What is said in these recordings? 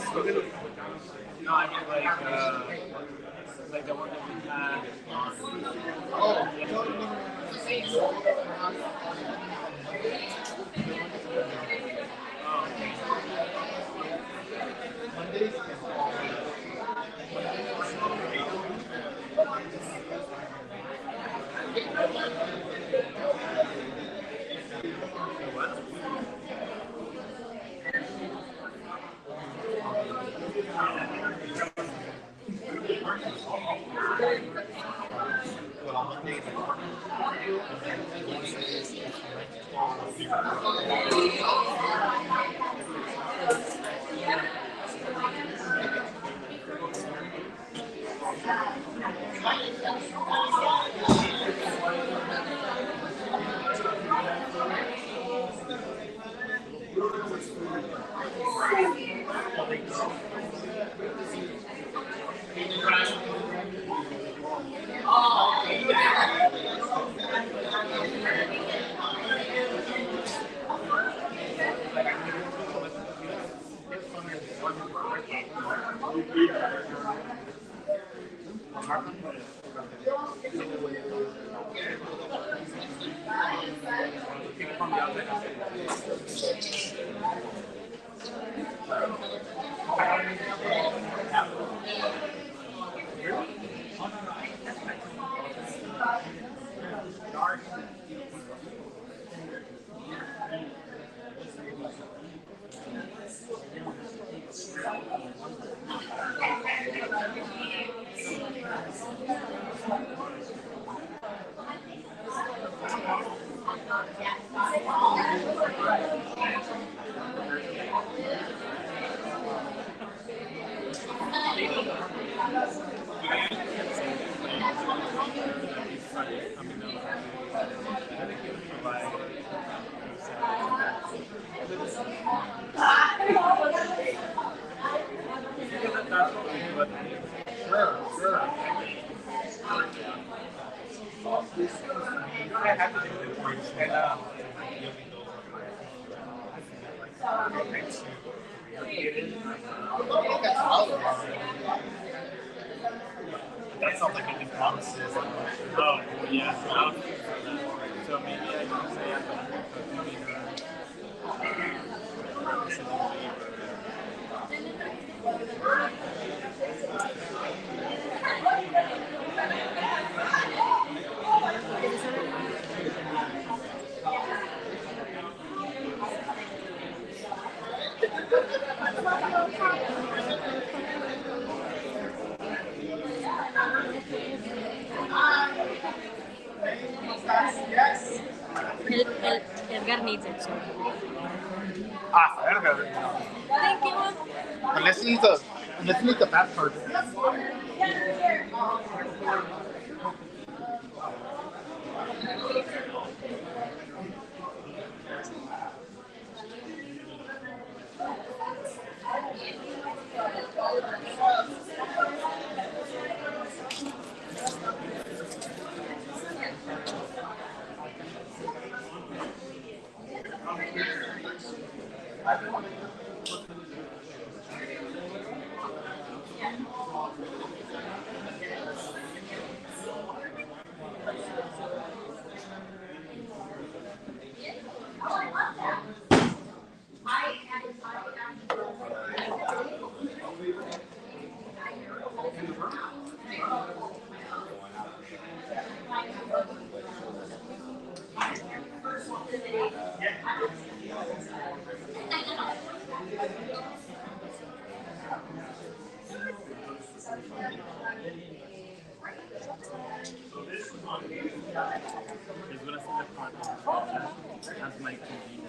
No, I mean like the one that we had That sounds like a new promises. oh yeah, so maybe I can say at Edgar needs it, so. Ah, I don't know. Thank you. Unless he needs a fast card. He's gonna send the part as my TV.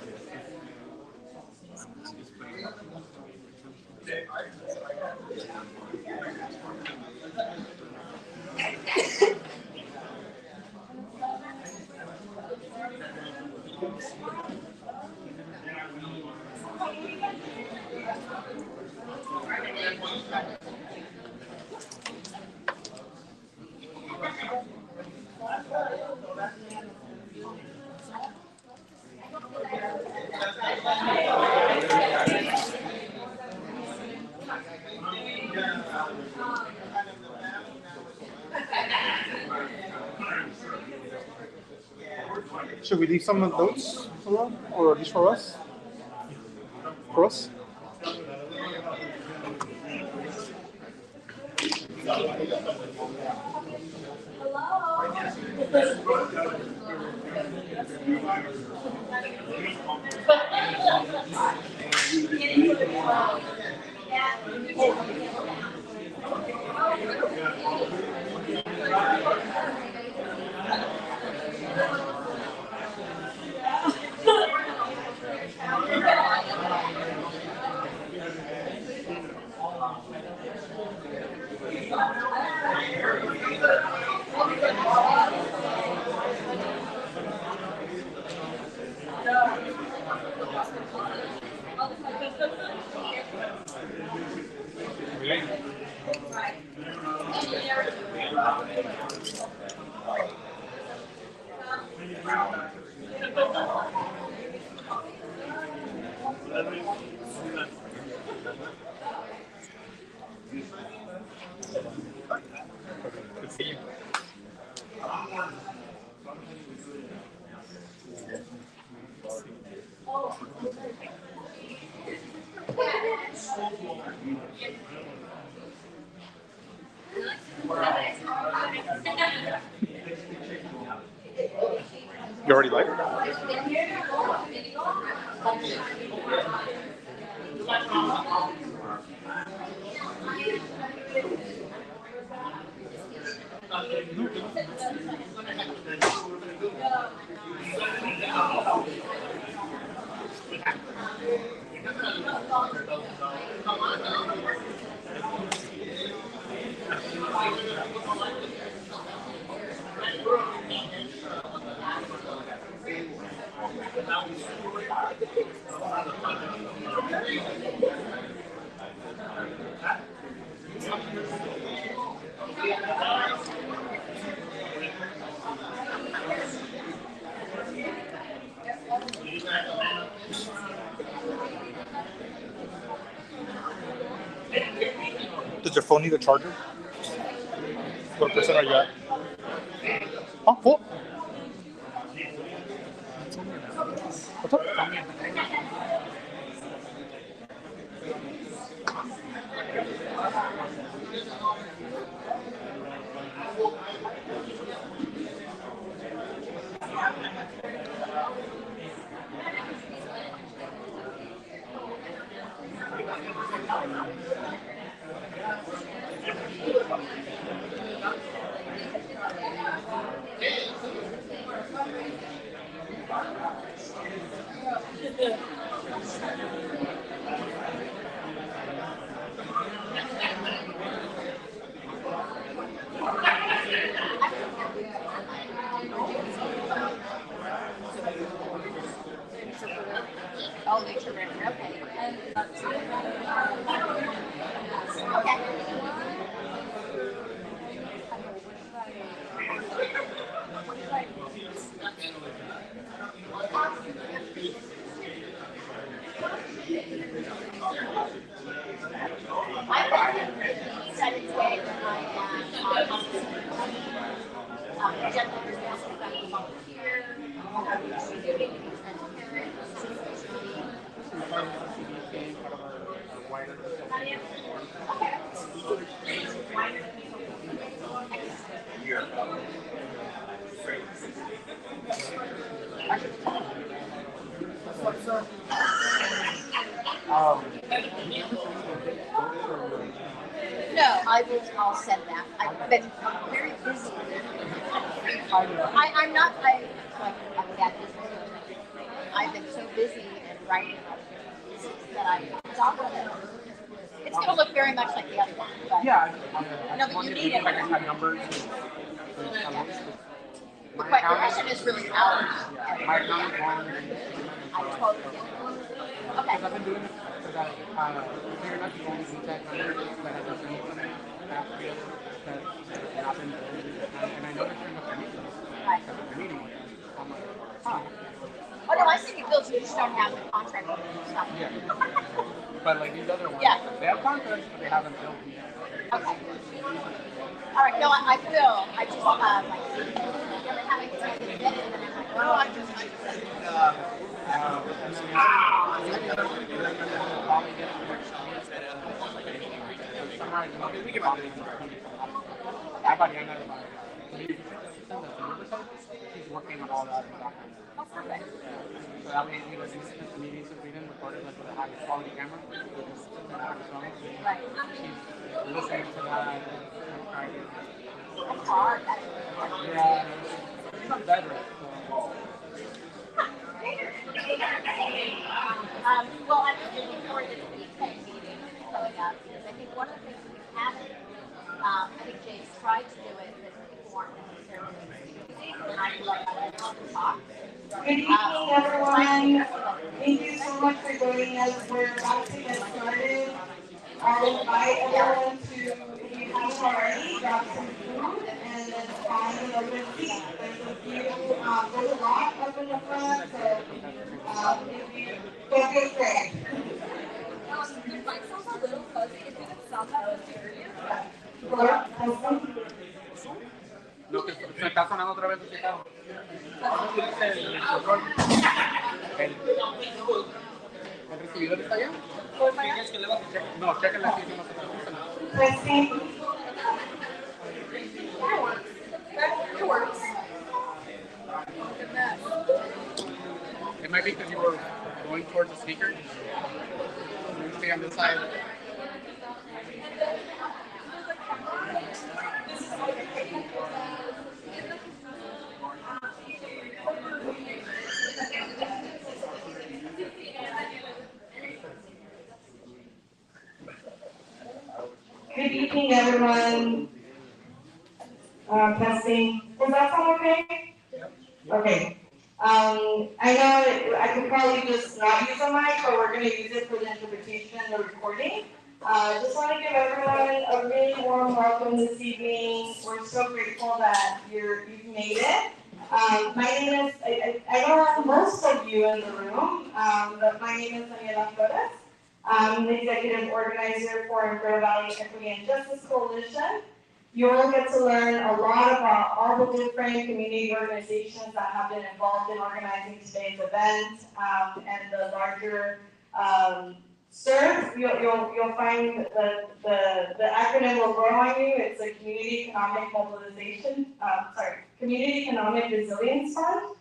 Should we leave some notes around, or at least for us? For us? You already like it? Does your phone need a charger? What percent are you at? Oh, full. What's up? Oh, they should rent. Okay. No, I will. I'll send that. I've been very busy. I'm not. I'm that busy. I've been so busy and writing that it's going to look very much like the other one. But Yeah, no, but you need it. I just had numbers. The question is really hours. My account is long. I totally get it. Okay. I've been doing it so that you're not the only tech numbers that have been doing that happened. And I noticed in the meeting, Right. I'm like, Oh no, I see you bills. You just don't have the contract stuff. yeah. But like these other ones, Yeah. they have contracts, but they haven't built them yet. Okay. All right. No, I will. I just like every time I get to the bed, and then I'm like, No, I think probably get some workshops at somewhere in the we can she's working on all that documents. Oh, perfect. So that way we can listen to the meetings so we can record it like with a high quality camera. Right. She's listening to that. That's hard. Yeah, it's not better. Well, I'm just looking forward to this weekend meeting coming up because I think one of the things we haven't, I think James tried to do it, but people weren't necessarily using, and I feel like I let them talk. Good evening, everyone. Thank you so much for joining us. We're about to get started. I'll invite everyone to, if you haven't already, grab some food and then find an open seat. There's a few, there's a lot up in the front, so if you don't get afraid. The mic sounds a little fuzzy. It didn't sound that serious. No, que se está sonando otra vez ese carro. ¿El recibidor está allá? No, chequen la silla. Testing. That works. It might be because you were going towards the speaker. You stay on this side. Good evening, everyone. Testing. Does that sound okay? Okay. I know I could probably just not use a mic, but we're going to use it for the interpretation and the recording. Just want to give everyone a really warm welcome this evening. We're so grateful that you've made it. My name is, I know most of you in the room, but my name is Daniela Flores. I'm the executive organizer for Imperial Valley Equity and Justice Coalition. You'll get to learn a lot about all the different community organizations that have been involved in organizing today's event and the larger CERF. You'll find the acronym will grow on you. It's a Community Economic Resilience Fund,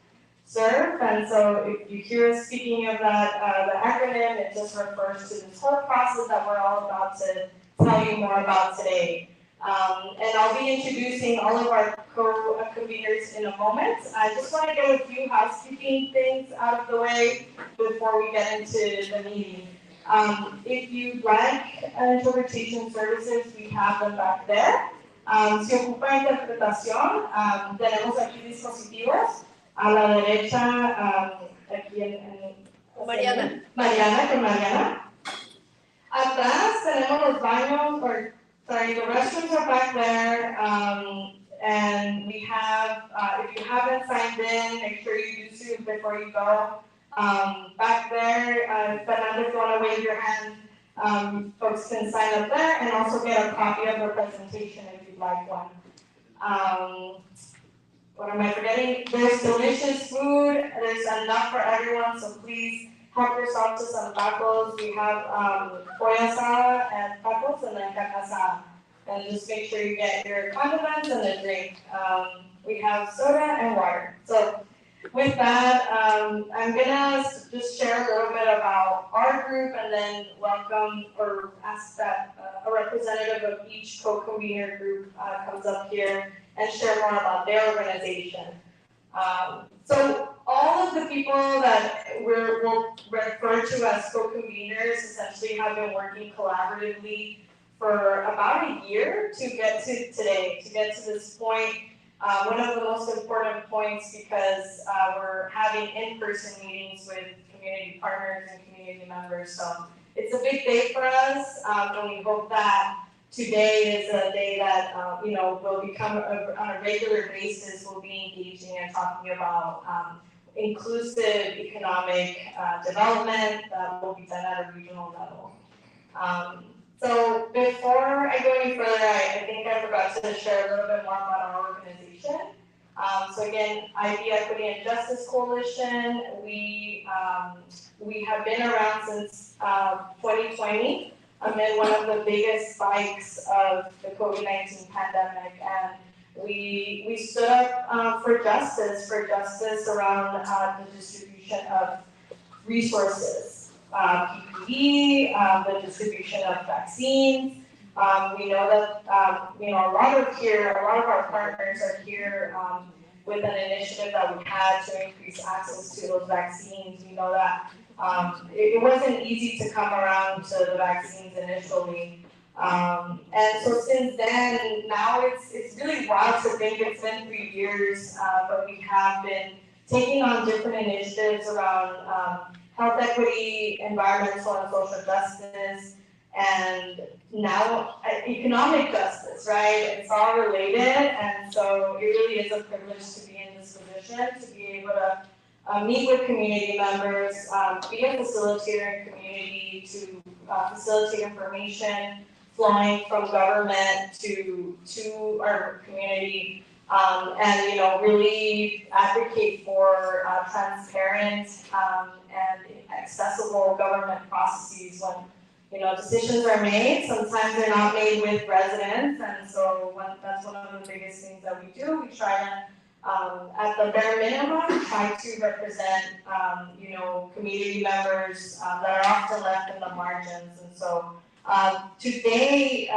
CERF. And so if you hear us speaking of that, the acronym, it just refers to this whole process that we're all about to tell you more about today. And I'll be introducing all of our co-conveners in a moment. I just want to get a few housekeeping things out of the way before we get into the meeting. If you'd like interpretation services, we have them back there. Si ocupa interpretación, tenemos aquí dispositivos. A la derecha, aquí en Mariana. Mariana. Atrás tenemos los baños, the restrooms are back there, and we have, if you haven't signed in, make sure you do so before you go. Back there, Fernando, if you want to wave your hand, folks can sign up there and also get a copy of the presentation if you'd like one. What am I forgetting? There's delicious food. There's enough for everyone, so please help yourself to some tacos. We have pollo asada and tacos, and then carne asada. And just make sure you get your condiments and a drink. We have soda and water. So with that, I'm gonna just share a little bit about our group, and then welcome or ask that a representative of each co-convener group comes up here and share more about their organization. So all of the people that we'll refer to as co-conveners essentially have been working collaboratively for about a year to get to today, to get to this point. One of the most important points because we're having in-person meetings with community partners and community members. So it's a big day for us, and we hope that today is a day that will become on a regular basis. We'll be engaging and talking about inclusive economic development that will be done at a regional level. So before I go any further, I think I forgot to share a little bit more about our organization. So again, ID Equity and Justice Coalition, we have been around since 2020 amid one of the biggest spikes of the COVID-19 pandemic, and we stood up for justice around the distribution of resources, PPE, the distribution of vaccines. We know that a lot of our partners are here with an initiative that we had to increase access to those vaccines. We know that it wasn't easy to come around to the vaccines initially. And so since then, now it's really wild to think it's been 3 years, but we have been taking on different initiatives around health equity, environmental and social justice, and now economic justice, right? It's all related, and so it really is a privilege to be in this position, to be able to meet with community members, be a facilitator in community, to facilitate information flowing from government to our community, and really advocate for transparent and accessible government processes when decisions are made. Sometimes they're not made with residents, and so that's one of the biggest things that we do. We try to, at the bare minimum, try to represent, community members that are often left in the margins. And so today,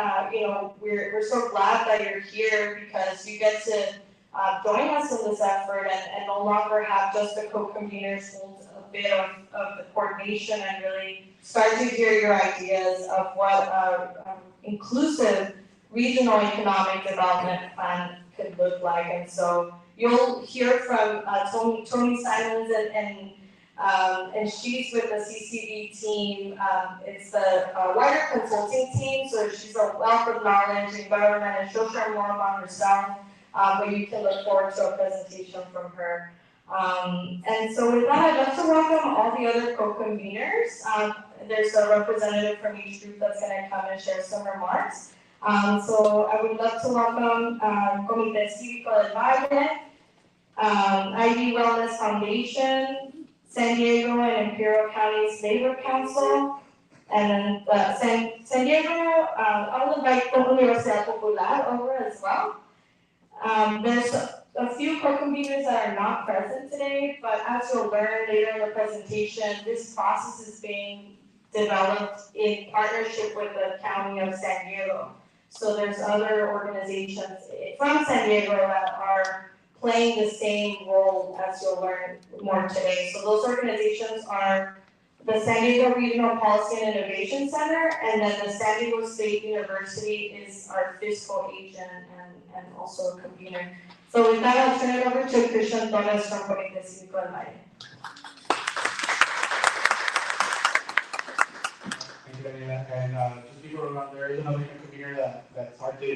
we're so glad that you're here because you get to join us in this effort and no longer have just the co-conveners hold a bit of the coordination and really start to hear your ideas of what inclusive regional economic development plan could look like. And so you'll hear from Tony Simons and she's with the CCB team. It's the wider consulting team, so she's a wealth of knowledge in government, and she'll share more about herself, but you can look forward to a presentation from her. And so with that, I'd love to welcome all the other co-conveners. There's a representative from each group that's going to come and share some remarks. So I would love to welcome Comité Cívico del Valle, ID Wellness Foundation, San Diego and Imperial County's Labor Council, and then San Diego, I'll invite the Universidad Popular over as well. There's a few co-conveners that are not present today, but as you'll learn later in the presentation, this process is being developed in partnership with the County of San Diego. So there's other organizations from San Diego that are playing the same role, as you'll learn more today. So those organizations are the San Diego Regional Policy and Innovation Center, and then the San Diego State University is our fiscal agent and also a convener. So with that, I'll turn it over to Christian Torres from Comité Cívico del Valle. Thank you, Daniela. And just people remember, there is another convener that's hard to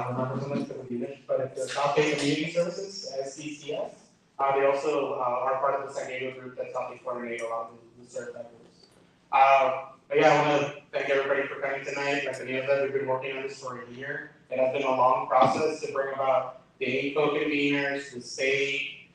remember so much because we finished, but it's the South Bay Community Services, SCCS. They also are part of the San Diego group that's helping coordinate a lot of the CERF efforts. But yeah, I want to thank everybody for coming tonight. Like Daniela said, we've been working on this for a year. It has been a long process to bring about the 8 co-conveners, the state,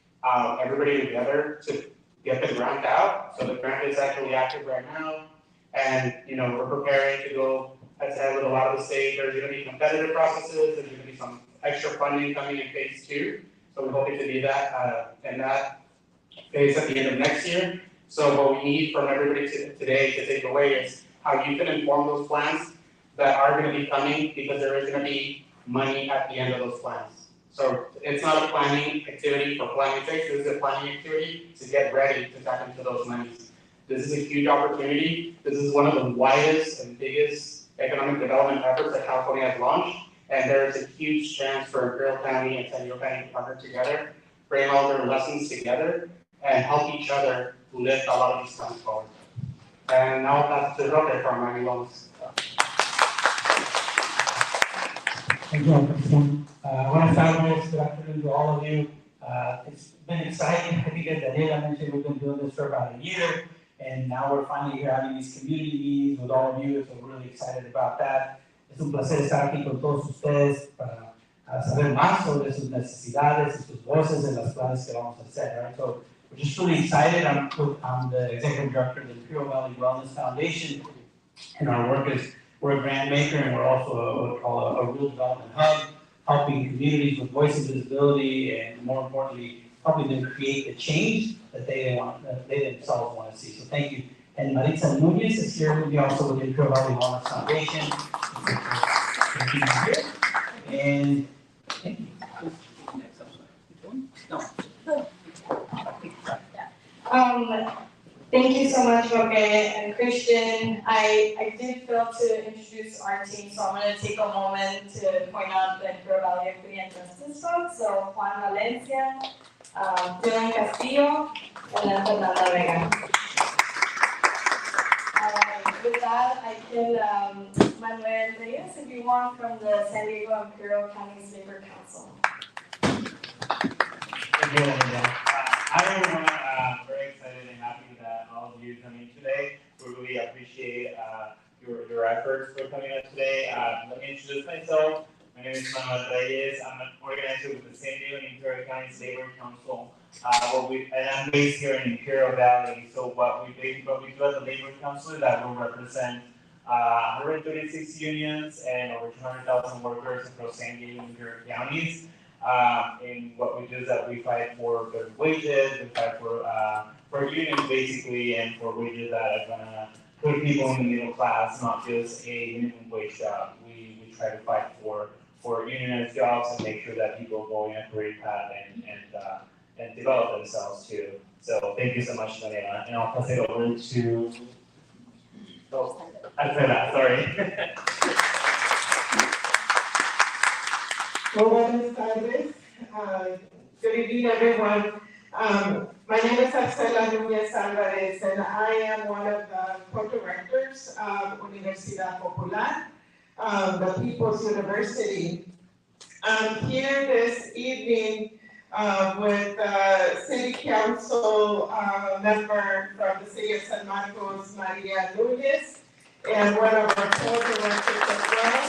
everybody together to get the grant out. So the grant is actually active right now. And, we're preparing to go ahead with a lot of the state. There's going to be competitive processes. There's going to be some extra funding coming in phase 2. So we're hoping to do that in that phase at the end of next year. So what we need from everybody today to take away is how you can inform those plans that are going to be coming, because there is going to be money at the end of those plans. So it's not a planning activity for planning sake. This is a planning activity to get ready to tap into those monies. This is a huge opportunity. This is one of the widest and biggest economic development efforts that California has launched. And there's a huge chance for Imperial County and San Diego County to partner together, bring all their lessons together, and help each other lift a lot of these plans forward. And now I'll pass it to Roque from Miami Wellness. Thank you, President. Buenas tardes, good afternoon to all of you. It's been exciting. I think as Daniela mentioned, we've been doing this for about a year, and now we're finally here having these community meetings with all of you, so we're really excited about that. Es un placer estar aquí con todos ustedes para saber más sobre sus necesidades y sus voces en las planes que vamos a hacer, right? So we're just really excited. I'm the executive director of the Imperial Valley Wellness Foundation, and our work is we're a grant maker and we're also what we call a rural development hub, helping communities with voice and visibility, and more importantly, helping them create the change that they themselves want to see. So thank you. And Maritza Nunez is here with me also with the Imperial Valley Wellness Foundation. Thank you for being here. And thank you. Thank you so much, Roque and Christian. I did fail to introduce our team, so I'm going to take a moment to point out the Imperial Valley Equity and Justice folks. So Juan Valencia, Dylan Castillo, and then Fernanda Vega. With that, I can, Manuel Reyes, if you want, from the San Diego Imperial County's Labor Council. Thank you, Linda. Hi, everyone. Very excited and happy that all of you coming today. We really appreciate your efforts for coming out today. Let me introduce myself. My name is Manuel Reyes. I'm an organizer with the San Diego Imperial County's Labor Council. And I'm based here in Imperial Valley. So what we do at the Labor Council is that we represent 136 unions and over 200,000 workers across San Diego and Imperial counties. And what we do is that we fight for good wages, we fight for unions basically, and for wages that are gonna put people in the middle class, not just a minimum wage job. We try to fight for unionized jobs and make sure that people go in a career path and develop themselves too. So thank you so much, Maria, and I'll pass it over to Alfredo, sorry. Buenas tardes. Good evening, everyone. My name is Marcela Núñez Álvarez, and I am one of the co-directors of Universidad Popular, the People's University. I'm here this evening with City Council member from the City of San Marcos, Maria Núñez, and one of our co-directors as well,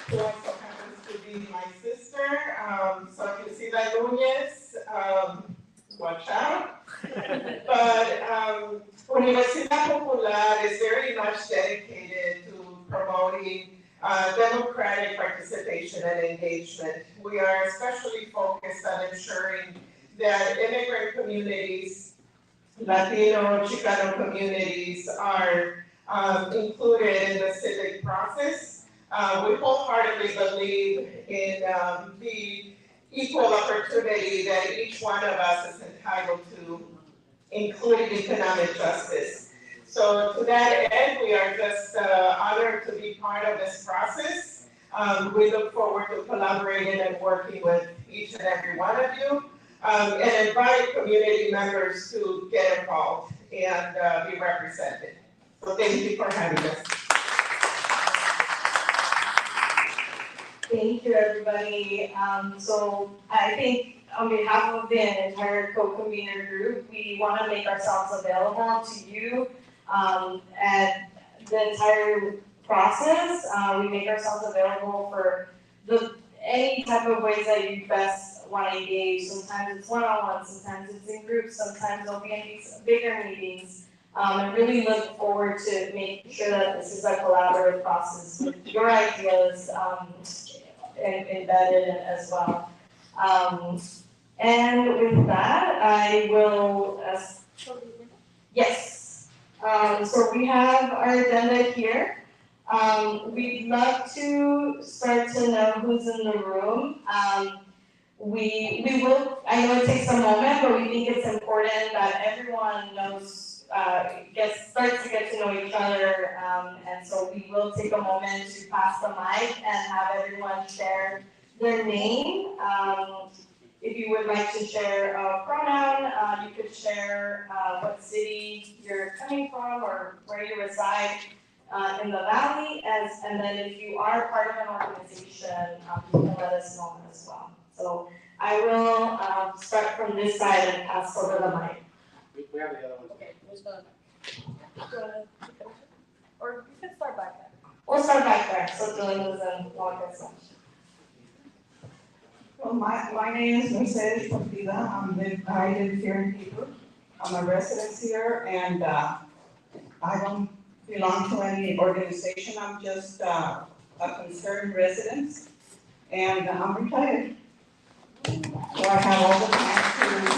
who also happens to be my sister. So if you see that Núñez, watch out. But Universidad Popular is very much dedicated to promoting democratic participation and engagement. We are especially focused on ensuring that immigrant communities, Latino, Chicano communities are included in the civic process. We wholeheartedly believe in the equal opportunity that each one of us is entitled to, including economic justice. So to that end, we are just honored to be part of this process. We look forward to collaborating and working with each and every one of you, and invite community members to get involved and be represented. So thank you for having us. Thank you, everybody. So I think on behalf of the entire co-convener group, we want to make ourselves available to you and the entire process. We make ourselves available for any type of ways that you best want to engage. Sometimes it's one-on-one, sometimes it's in groups, sometimes it'll be in these bigger meetings. I really look forward to making sure that this is a collaborative process with your ideas embedded as well. And with that, I will, yes. So we have our agenda here. We'd love to start to know who's in the room. We will, I know it takes a moment, but we think it's important that everyone knows, starts to get to know each other, and so we will take a moment to pass the mic and have everyone share their name. If you would like to share a pronoun, you could share what city you're coming from or where you reside in the valley, and then if you are part of an organization, you can let us know as well. So I will start from this side and pass over the mic. We have the other one. Okay, who's gonna? Or you can start back there. We'll start back there, so Dylan doesn't walk us much. Well, my name is Mercedes Partida. I live here in Heber. I'm a resident here, and I don't belong to any organization. I'm just a concerned resident, and I'm retired. So I have all the time to.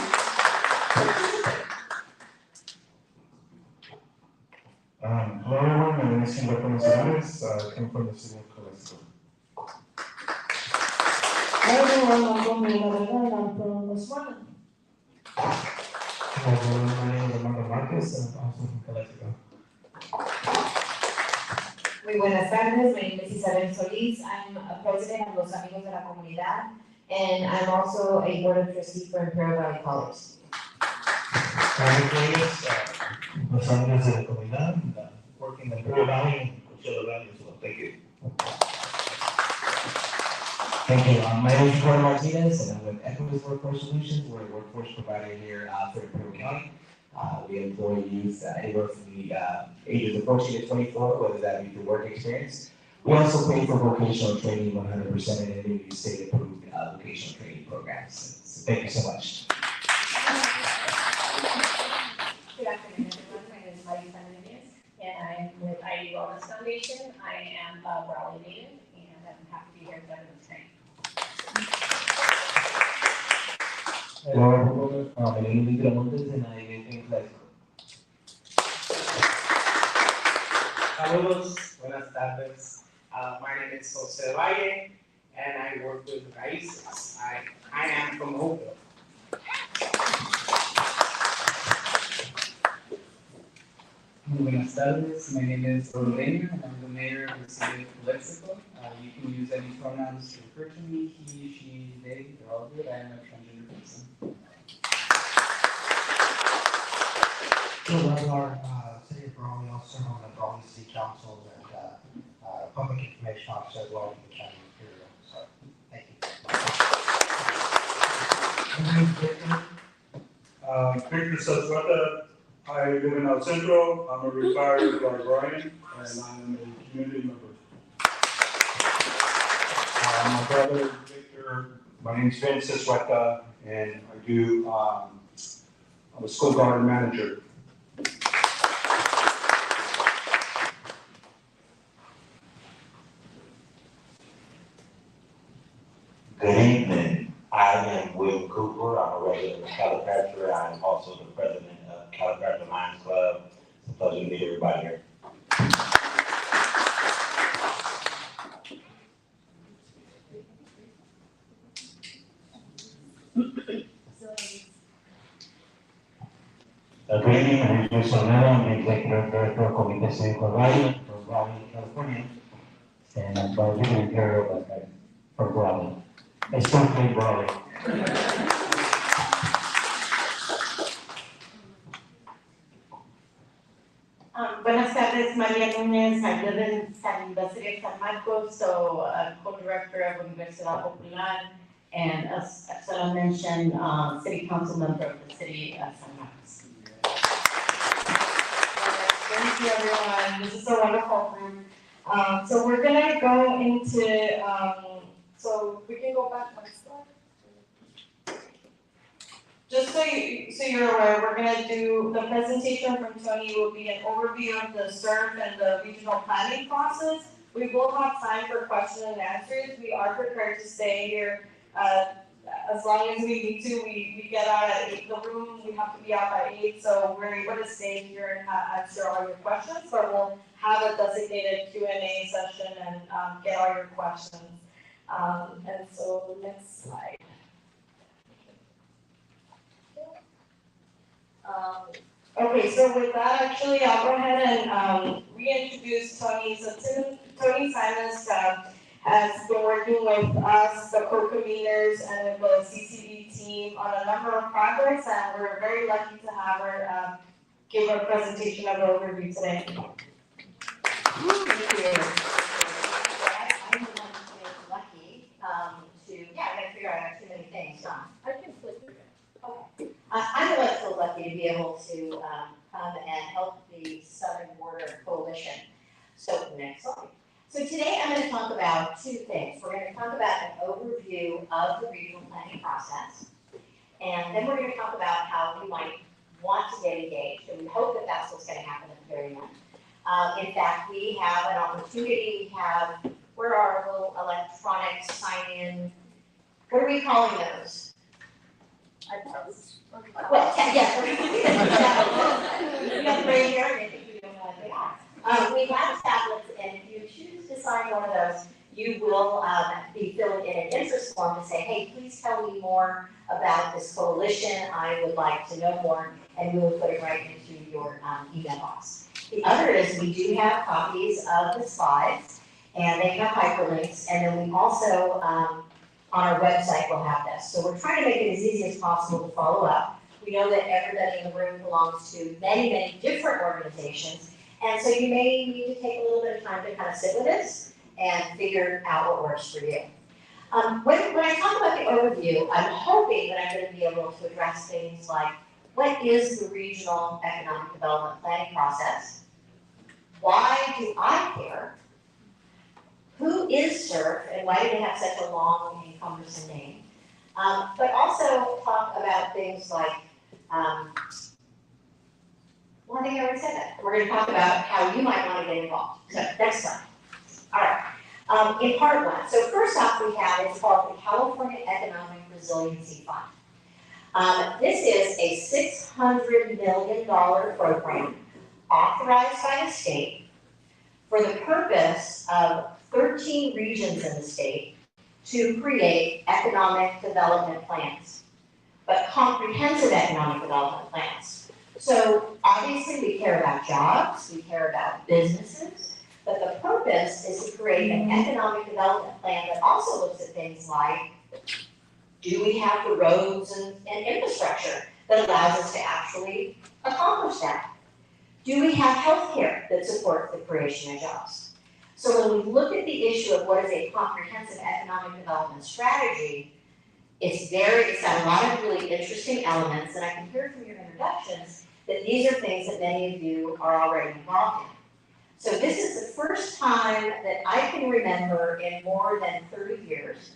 Hello everyone, my name is Heber from I come from the city of Calexico. Hello everyone, I'm from Botswana. Hello everyone, my name is Armando Marquez and I'm also from Calexico. Muy buenas tardes, my name is Isabel Solis. I'm a president of Los Amigos de la Comunidad, and I'm also a board of trustees for Imperial Valley College. Los amigos de la comunidad, working in Imperial Valley and Coachella Valley as well. Thank you. Thank you. My name is Jorge Martinez, and I'm with Equitable Workforce Solutions. We're a workforce provider here for Imperial County. We employ youth anywhere from the ages of 14 to 24, whether that be through work experience. We also pay for vocational training 100% in any of these state-approved vocational training programs. So thank you so much. Good afternoon, everyone. My name is Maria Santos, and I'm with ID Wellness Foundation. I am a Raleigh native, and I'm happy to be here today. Hello, everyone. My name is Miguel Montes, and I live in Calexico. Saludos, buenas tardes. My name is Jose Valle, and I work with Raíces. I am from Heber. Buenas tardes, my name is Orlando, and I'm the mayor of the city of Calexico. You can use any pronouns to refer to me, he, she, they, they're all good. I am a transgender person. Hello, our city of Raleigh, also on the Raleigh City Council and Public Information Officer as well in the county of Imperial. So, thank you. Victor Saswata. I live in El Centro. I'm a retired librarian, and I'm a community member. My brother Victor, my name is Vince Saswata, and I do, I'm a school garden manager. Good evening. I am Will Cooper. I'm a resident of Calipatria. I'm also the president of Calipatria Lions Club. It's a pleasure to meet everybody here. Good evening. My name is Orlando. I'm the executive director of Comité Cívico Raleigh from Raleigh, California. And I'm by living in Imperial, but I'm from Raleigh. I still live in Raleigh. Buenas tardes, María Núñez. I live in the city of San Marcos, so co-director of Universidad Popular, and as I mentioned, city council member of the city of San Marcos. Thank you, everyone. This is a wonderful room. So we're gonna go into, so we can go back one slide. Just so you're aware, we're gonna do, the presentation from Tony will be an overview of the CERF and the regional planning process. We will have time for questions and answers. We are prepared to stay here, as long as we need to. We get out at 8, the room, we have to be out by 8, so we're able to stay here and answer all your questions, but we'll have a designated Q&A session and get all your questions. And so next slide. Okay, so with that, actually, I'll go ahead and reintroduce Tony. So Tony Simons has been working with us, the co-conveners, and with the CCB team on a number of projects, and we're very lucky to have her give a presentation of the overview today. Thank you. I'm the one who's lucky I gotta figure out, I have too many things, huh? I can flip through it. Okay. I'm the one so lucky to be able to come and help the Southern Border Coalition. So next slide. So today I'm going to talk about two things. We're going to talk about an overview of the regional planning process, and then we're going to talk about how we might want to get engaged, and we hope that that's what's going to happen at the very end. In fact, we have an opportunity, where are our little electronic sign-in, what are we calling those? Well, yes. You got the gray hair, and I think you don't know what they are. We have tablets, and if you choose to sign one of those, you will be filling in an interest form to say, hey, please tell me more about this coalition. I would like to know more, and we will put it right into your email box. The other is we do have copies of the slides, and they have hyperlinks, and then we also, on our website, we'll have this. So we're trying to make it as easy as possible to follow up. We know that everybody in the room belongs to many, many different organizations, and so you may need to take a little bit of time to kind of sit with this and figure out what works for you. When I talk about the overview, I'm hoping that I'm going to be able to address things like, what is the regional economic development planning process? Why do I care? Who is CERF, and why do they have such a long and cumbersome name? But also talk about things like, well, I think I already said that. We're going to talk about how you might want to get involved. So, next slide. All right. In part one, so first off we have, it's called the California Economic Resiliency Fund. This is a $600 million program authorized by the state for the purpose of 13 regions in the state to create economic development plans, but comprehensive economic development plans. So obviously we care about jobs, we care about businesses, but the purpose is to create an economic development plan that also looks at things like, do we have the roads and infrastructure that allows us to actually accomplish that? Do we have healthcare that supports the creation of jobs? So when we look at the issue of what is a comprehensive economic development strategy, it's got a lot of really interesting elements, and I can hear from your introductions that these are things that many of you are already involved in. So this is the first time that I can remember in more than 30 years.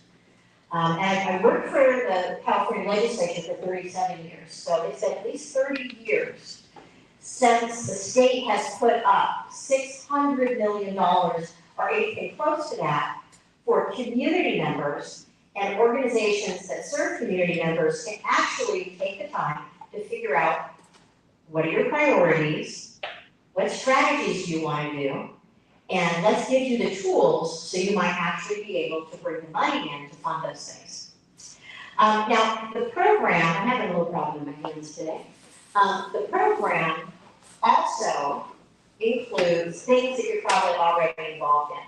And I worked for the California legislature for 37 years, so it's been at least 30 years since the state has put up $600 million or anything close to that for community members and organizations that serve community members to actually take the time to figure out what are your priorities, what strategies do you want to do, and let's give you the tools so you might actually be able to bring the money in to fund those things. Now, the program, I'm having a little problem in my hands today. The program also includes things that you're probably already involved in.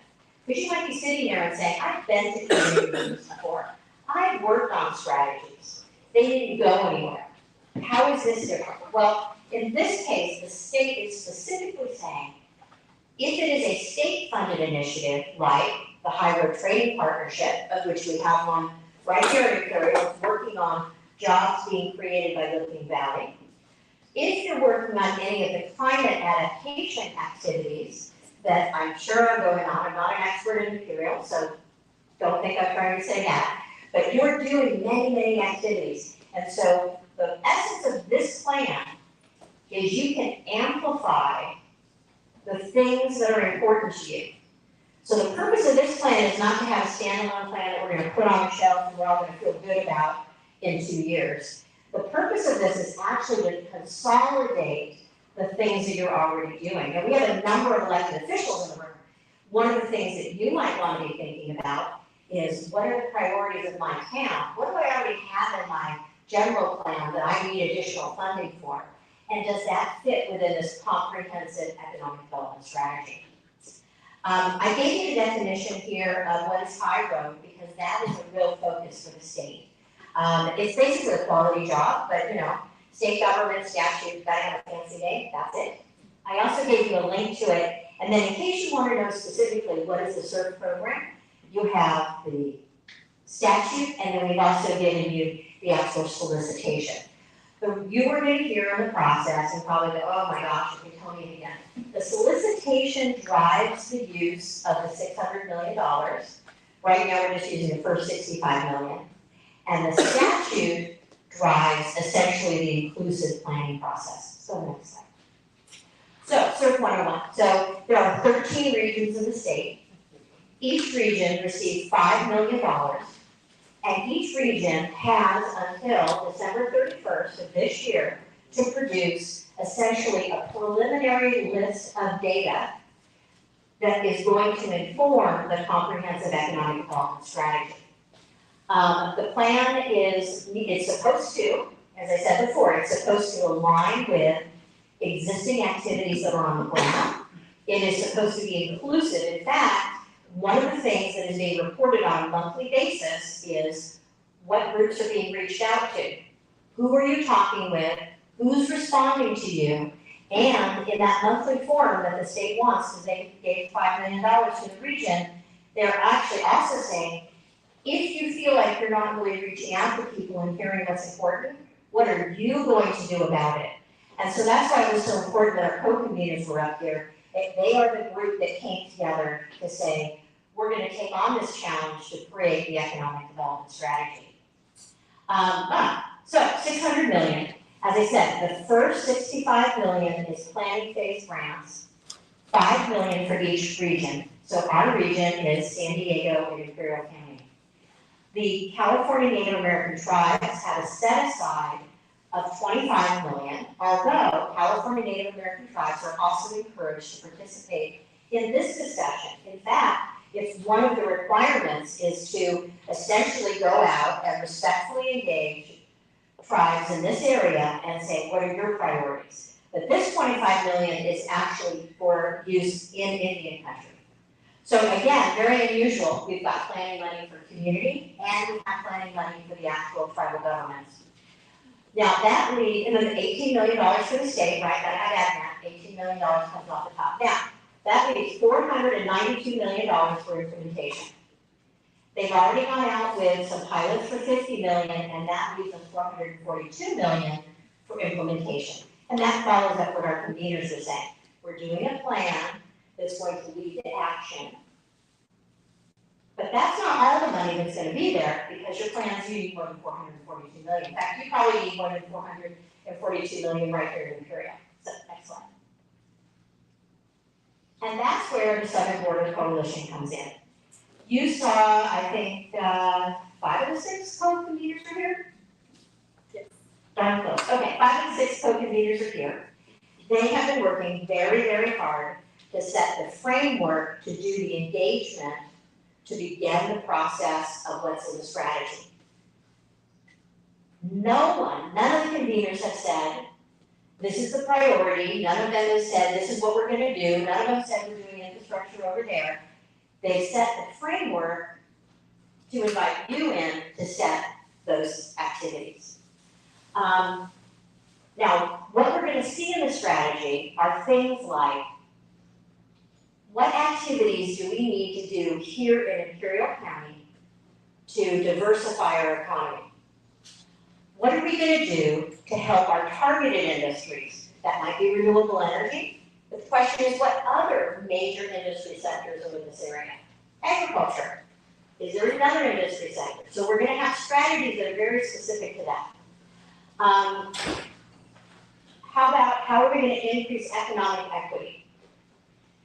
Because you might be sitting there and saying, I've been to community meetings before. I've worked on strategies. They didn't go anywhere. How is this different? Well, in this case, the state is specifically saying, if it is a state-funded initiative, like the High Road Training Partnership, of which we have one right here in Imperial, working on jobs being created by Licking Valley. If you're working on any of the climate adaptation activities that I'm sure are going on, I'm not an expert in Imperial, so don't think I'm trying to say that, but you're doing many, many activities. And so the essence of this plan is you can amplify the things that are important to you. So the purpose of this plan is not to have a standalone plan that we're going to put on the shelf and we're all going to feel good about in 2 years. The purpose of this is actually to consolidate the things that you're already doing. And we have a number of elected officials in the room. One of the things that you might want to be thinking about is, what are the priorities of my town? What do I already have in my general plan that I need additional funding for? And does that fit within this comprehensive economic development strategy? I gave you the definition here of what is high road, because that is a real focus for the state. It's basically a quality job, but state government statute, gotta have a fancy name, that's it. I also gave you a link to it, and then in case you want to know specifically what is the CERF program, you have the statute, and then we've also given you the actual solicitation. You were going to hear in the process and probably go, oh my gosh, you can tell me it again. The solicitation drives the use of the $600 million. Right now, we're just using the first $65 million. And the statute drives essentially the inclusive planning process. So next slide. So, CERF 101. So there are 13 regions in the state. Each region receives $5 million. And each region has until December 31st of this year to produce essentially a preliminary list of data that is going to inform the comprehensive economic development strategy. The plan it's supposed to, as I said before, it's supposed to align with existing activities that are on the ground. It is supposed to be inclusive. In fact, one of the things that is being reported on a monthly basis is what groups are being reached out to. Who are you talking with? Who's responding to you? And in that monthly form that the state wants, because they gave $5 million to the region, they're actually also saying, if you feel like you're not really reaching out to people and hearing what's important, what are you going to do about it? And so that's why it was so important that our co-conveners were up here. They are the group that came together to say, we're going to take on this challenge to create the economic development strategy. So $600 million. As I said, the first $65 million is planning phase grants, $5 million for each region. So our region is San Diego and Imperial County. The California Native American tribes have a set aside of $25 million, although California Native American tribes are also encouraged to participate in this discussion. In fact, if one of the requirements is to essentially go out and respectfully engage tribes in this area and say, what are your priorities? But this $25 million is actually for use in Indian country. So again, very unusual. We've got planning money for community and we have planning money for the actual tribal governments. Now that leaves, and then $18 million for the state, right? Gotta have that. $18 million comes off the top. Now, that leaves $492 million for implementation. They've already gone out with some pilots for $50 million, and that leaves us $442 million for implementation. And that follows up what our conveners are saying. We're doing a plan that's going to lead to action. But that's not all the money that's going to be there, because your plans, you need more than $442 million. In fact, you probably need more than $442 million right here in Imperial. So, next slide. And that's where the Southern Border Coalition comes in. You saw, I think, 5 of the 6 co-conveners are here? Yes. Darn close. Okay, 5 of the 6 co-conveners are here. They have been working very, very hard to set the framework to do the engagement to begin the process of what's in the strategy. None of the conveners have said, this is the priority. None of them have said, this is what we're going to do. None of them said we're doing infrastructure over there. They set the framework to invite you in to set those activities. Now, what we're going to see in the strategy are things like, what activities do we need to do here in Imperial County to diversify our economy? What are we going to do to help our targeted industries? That might be renewable energy. The question is, what other major industry sectors are in this area? Agriculture. Is there another industry sector? So we're going to have strategies that are very specific to that. How are we going to increase economic equity?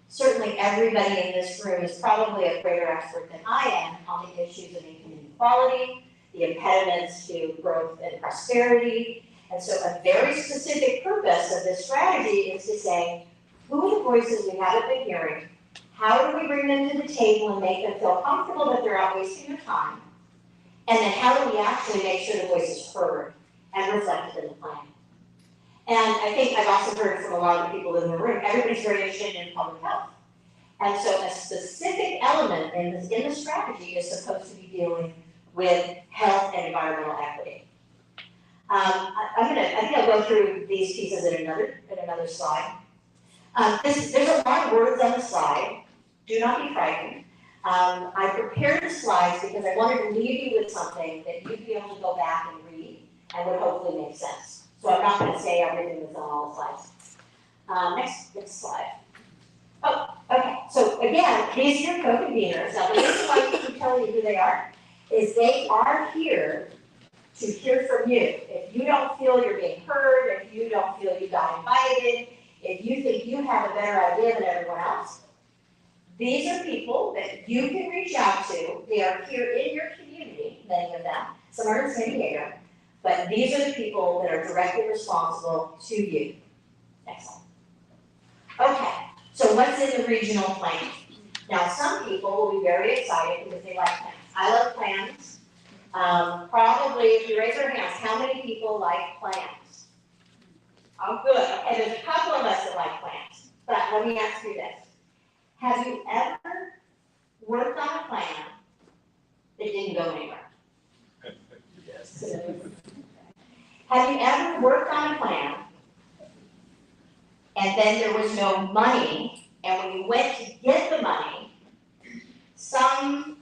Certainly everybody in this room is probably a greater expert than I am on the issues of income inequality, the impediments to growth and prosperity. And so a very specific purpose of this strategy is to say, who are the voices we haven't been hearing? How do we bring them to the table and make them feel comfortable that they're not wasting their time? And then how do we actually make sure the voice is heard and reflected in the plan? And I think I've also heard from a lot of the people in the room, everybody's very interested in public health. And so a specific element in the strategy is supposed to be dealing with health and environmental equity. I think I'll go through these pieces in another slide. There's a lot of words on the slide. Do not be frightened. I prepared the slides because I wanted to leave you with something that you'd be able to go back and read and would hopefully make sense. So I'm not gonna say everything that's on all the slides. Next slide. Oh, okay, so again, these are your co-conveners. Now, the reason why I keep telling you who they are is they are here to hear from you. If you don't feel you're being heard, if you don't feel you got invited, if you think you have a better idea than everyone else, these are people that you can reach out to. They are here in your community, many of them. Some are in San Diego, but these are the people that are directly responsible to you. Next slide. Okay, so what's in the regional plan? Now, some people will be very excited because they like plans. I love plans. Probably, if you raise your hands, how many people like plans? Oh, good. Okay, there's a couple of us that like plans. But let me ask you this. Have you ever worked on a plan that didn't go anywhere? Yes. Have you ever worked on a plan and then there was no money, and when you went to get the money, some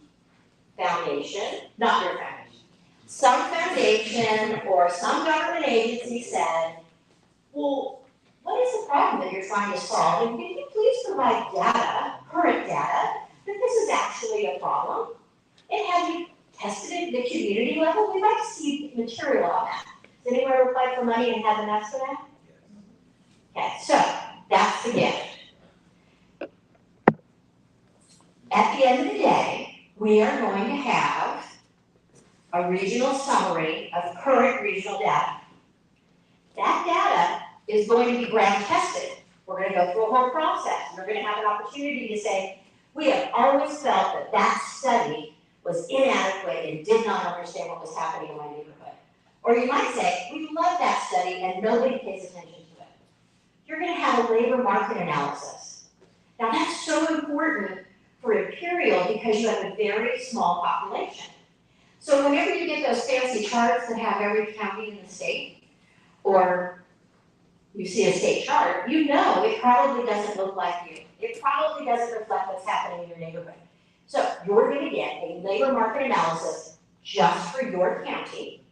foundation, not your foundation, some foundation or some government agency said, well, what is the problem that you're trying to solve? And can you please provide data, current data, that this is actually a problem? And have you tested it at the community level? We'd like to see material on that. Has anyone ever applied for money and have an ask for that? Okay, so that's the gift. At the end of the day, we are going to have a regional summary of current regional data. That data is going to be ground tested. We're going to go through a whole process. We're going to have an opportunity to say, we have always felt that that study was inadequate and did not understand what was happening in my neighborhood. Or you might say, we love that study and nobody pays attention to it. You're going to have a labor market analysis. Now that's so important for Imperial because you have a very small population. So whenever you get those fancy charts that have every county in the state, or you see a state chart, you know it probably doesn't look like you. It probably doesn't reflect what's happening in your neighborhood. So you're going to get a labor market analysis just for your county,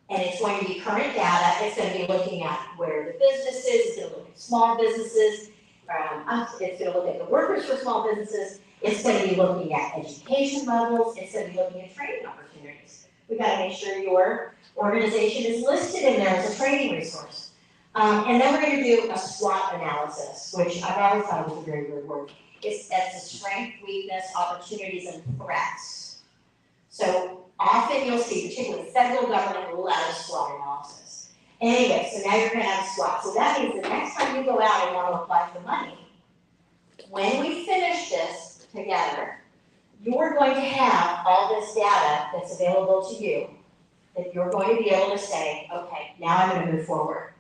and it's going to be current data. It's going to be looking at where the business is. It's going to look at small businesses. It's going to look at the workers for small businesses. It's going to be looking at education levels. It's going to be looking at training opportunities. We've got to make sure your organization is listed in there as a training resource. And then we're going to do a SWOT analysis, which I've always thought was a very good word. It's a strength, weakness, opportunities, and threats. So often you'll see, particularly federal government, love SWOT analysis. Anyway, so now you're going to have SWOT. So that means the next time you go out and want to apply for money, when we finish this together, you're going to have all this data that's available to you that you're going to be able to say, okay, now I'm going to move forward.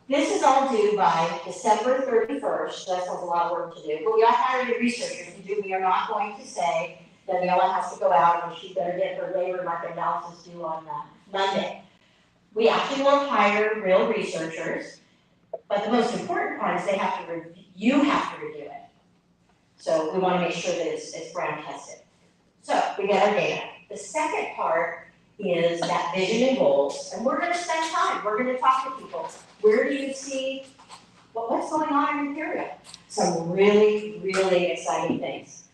This is all due by December 31st. That has a lot of work to do, but we all hire your researchers to do. We are not going to say that Daniela has to go out and she better get her labor market analysis due on Monday. We actually will hire real researchers, but the most important part is you have to review it. So we want to make sure that it's ground tested. So we get our data. The second part is that vision and goals, and we're going to spend time. We're going to talk to people. Where do you see what's going on in Imperial? Some really, really exciting things.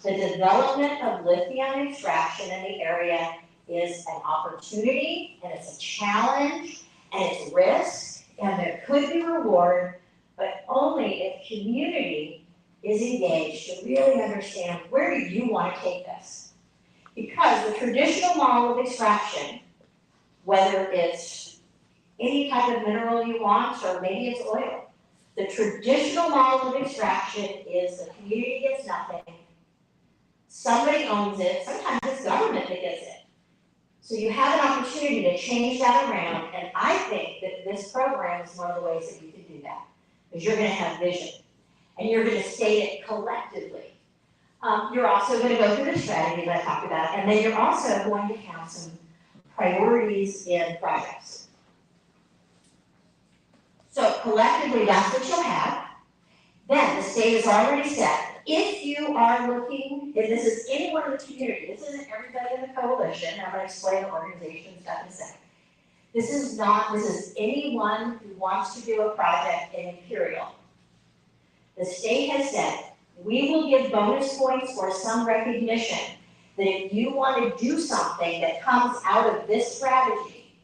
The development of lithium extraction in the area is an opportunity, and it's a challenge, and it's risk, and there could be reward, but only if community is engaged to really understand where do you want to take this. Because the traditional model of extraction, whether it's any type of mineral you want, or maybe it's oil, the traditional model of extraction is the community gets nothing. Somebody owns it, sometimes it's government that gets it. So you have an opportunity to change that around, and I think that this program is one of the ways that you can do that. Because you're going to have vision, and you're going to state it collectively. You're also going to go through the strategy that I talked about, and then you're also going to have some priorities in projects. So collectively, that's what you'll have. Then the state has already said, if you are looking, and this is anyone in the community, this isn't everybody in the coalition, I'm going to explain the organization stuff in a second. This is anyone who wants to do a project in Imperial. The state has said, we will give bonus points or some recognition that if you want to do something that comes out of this strategy,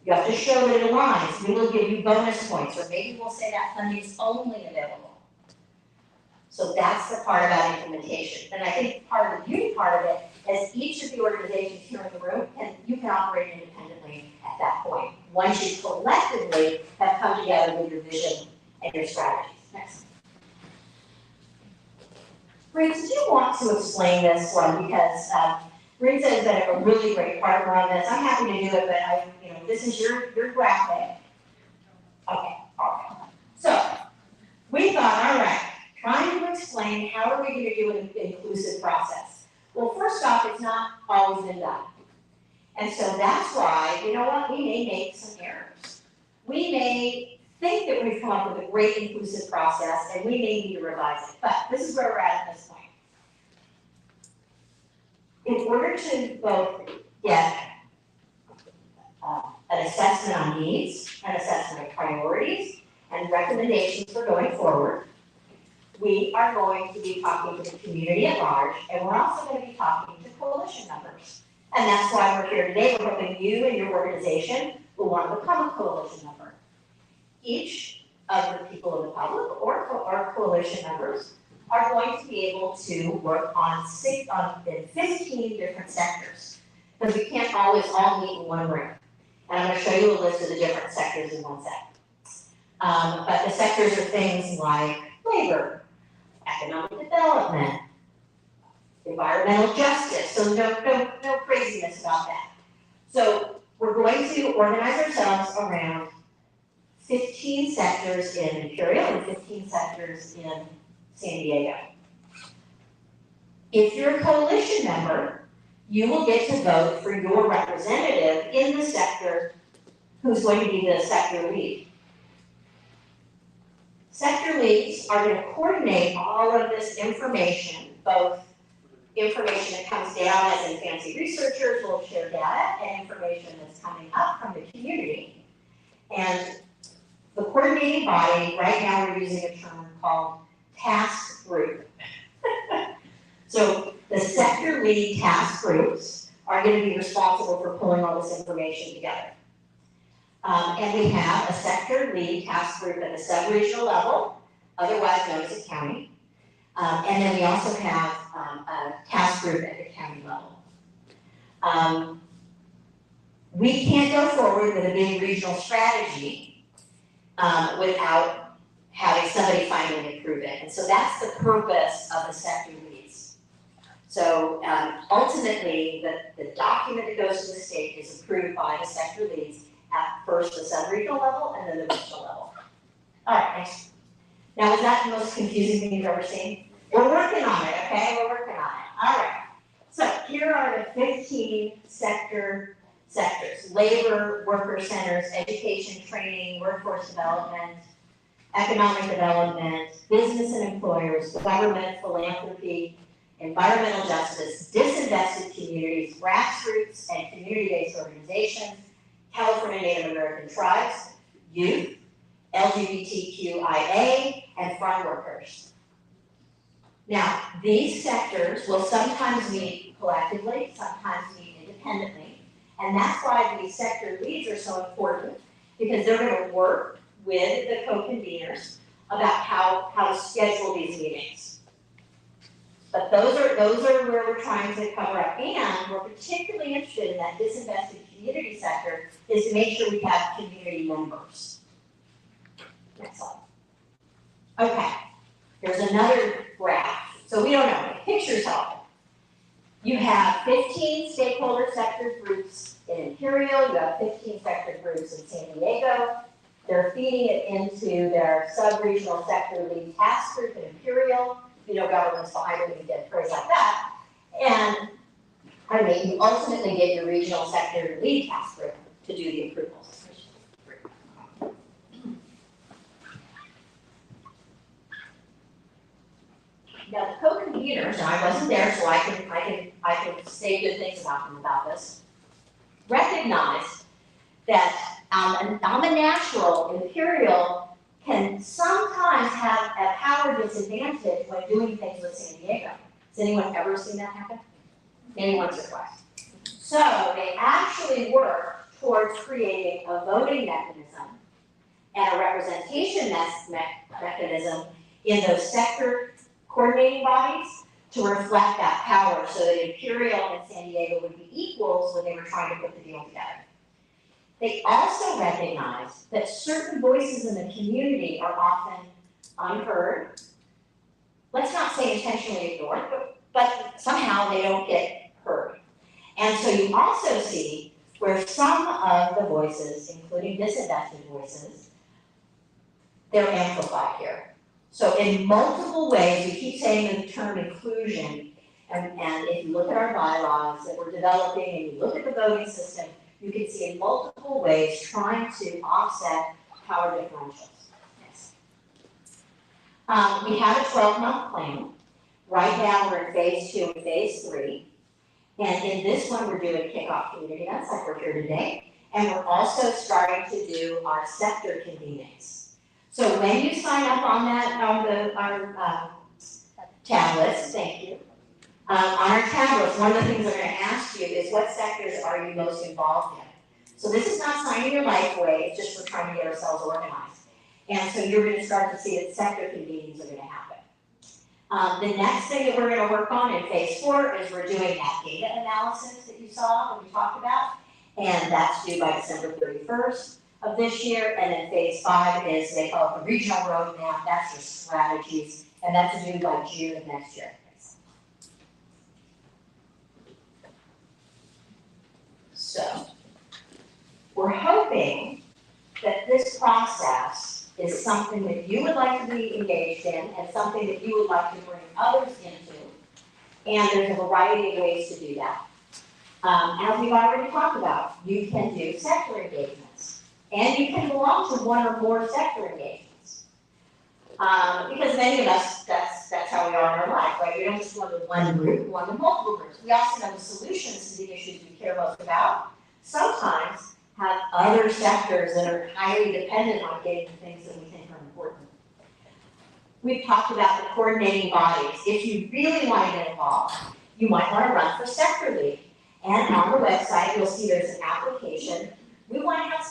you have to show that it aligns. We will give you bonus points, or maybe we'll say that funding is only available. So that's the part about implementation. And I think part of the beauty part of it is each of the organizations here in the room, you can operate independently at that point, once you collectively have come together with your vision and your strategies. Next. Briggs, did you want to explain this one? Because Briggs has been a really great partner on this. I'm happy to do it, but this is your graphic. Okay, all right. So we thought, all right, trying to explain how are we going to do an inclusive process. Well, first off, it's not always been done. And so that's why, you know what, we may make some errors. We may think that we've come up with a great inclusive process, and we may need to revise it. But this is where we're at this point. In order to both get an assessment on needs, an assessment of priorities, and recommendations for going forward, we are going to be talking to the community at large, and we're also going to be talking to coalition members. And that's why we're here today. We're hoping you and your organization will want to become a coalition member. Each of the people in the public or coalition members are going to be able to work on 15 different sectors, because we can't always all meet in one room. And I'm going to show you a list of the different sectors in one sec. But the sectors are things like labor, economic development, environmental justice, so no craziness about that. So we're going to organize ourselves around 15 sectors in Imperial and 15 sectors in San Diego. If you're a coalition member, you will get to vote for your representative in the sector who's going to be the sector lead. Sector leads are going to coordinate all of this information, both information that comes down as in fancy researchers will share data and information that's coming up from the community. And the coordinating body, right now we're using a term called task group. So the sector lead task groups are going to be responsible for pulling all this information together. And we have a sector lead task group at the sub-regional level, otherwise known as a county. And then we also have a task group at the county level. We can't go forward with a big regional strategy without having somebody finally approve it. And so that's the purpose of the sector leads. So ultimately, the document that goes to the state is approved by the sector leads at first the sub-regional level and then the regional level. All right, next. Now, is that the most confusing thing you've ever seen? We're working on it, okay? We're working on it. All right. So here are the 15 sectors: labor, worker centers, education, training, workforce development, economic development, business and employers, government, philanthropy, environmental justice, disinvested communities, grassroots and community-based organizations, California Native American tribes, youth, LGBTQIA, and farm workers. Now, these sectors will sometimes meet collectively, sometimes meet independently, and that's why these sector leads are so important, because they're going to work with the co-conveners about how to schedule these meetings. But those are where we're trying to cover up, and we're particularly interested in that disinvested community sector is to make sure we have community members. Next slide. Okay, here's another graph. So we don't know, pictures help. You have 15 stakeholder sector groups in Imperial, you have 15 sector groups in San Diego. They're feeding it into their sub-regional sector lead task group in Imperial. You know, government's behind it when you get a phrase like that. And you ultimately get your regional sector lead task group to do the approvals. Now the co-conveners, and I wasn't there, so I can say good things about them about this, recognized that on the natural, Imperial can sometimes have a power disadvantage when doing things with San Diego. Has anyone ever seen that happen? Maybe once or twice. So they actually work towards creating a voting mechanism and a representation mechanism in those sector coordinating bodies to reflect that power so that Imperial and San Diego would be equals when they were trying to put the deal together. They also recognize that certain voices in the community are often unheard. Let's not say intentionally ignored, but somehow they don't get heard. And so you also see where some of the voices, including disinvested voices, they're amplified here. So in multiple ways, we keep saying the term inclusion, and if you look at our bylaws that we're developing and you look at the voting system, you can see in multiple ways trying to offset power differentials. Yes. We have a 12-month plan. Right now, we're in phase 2 and phase 3. And in this one, we're doing kickoff community events like we're here today. And we're also starting to do our sector convenings. So when you sign up on that, on our tablets, thank you. On our tablets, one of the things they're going to ask you is what sectors are you most involved in? So this is not signing your life away, it's just we're trying to get ourselves organized. And so you're going to start to see that sector convenings are going to happen. The next thing that we're going to work on in phase 4 is we're doing that data analysis that you saw, that we talked about, and that's due by December 31st of this year. And then phase 5 is, they call it the regional roadmap, that's your strategies, and that's due by June of next year. So, we're hoping that this process is something that you would like to be engaged in and something that you would like to bring others into. And there's a variety of ways to do that. As we've already talked about, you can do sector engagements. And you can belong to one or more sector engagements. Because many of us, that's how we are in our life, right? We don't just belong to one group, we belong to multiple groups. We also know the solutions to the issues we care most about. Sometimes have other sectors that are highly dependent on getting the things that we think are important. We've talked about the coordinating bodies. If you really want to get involved, you might want to run for sector lead. And on the website, you'll see there's an application. We want to have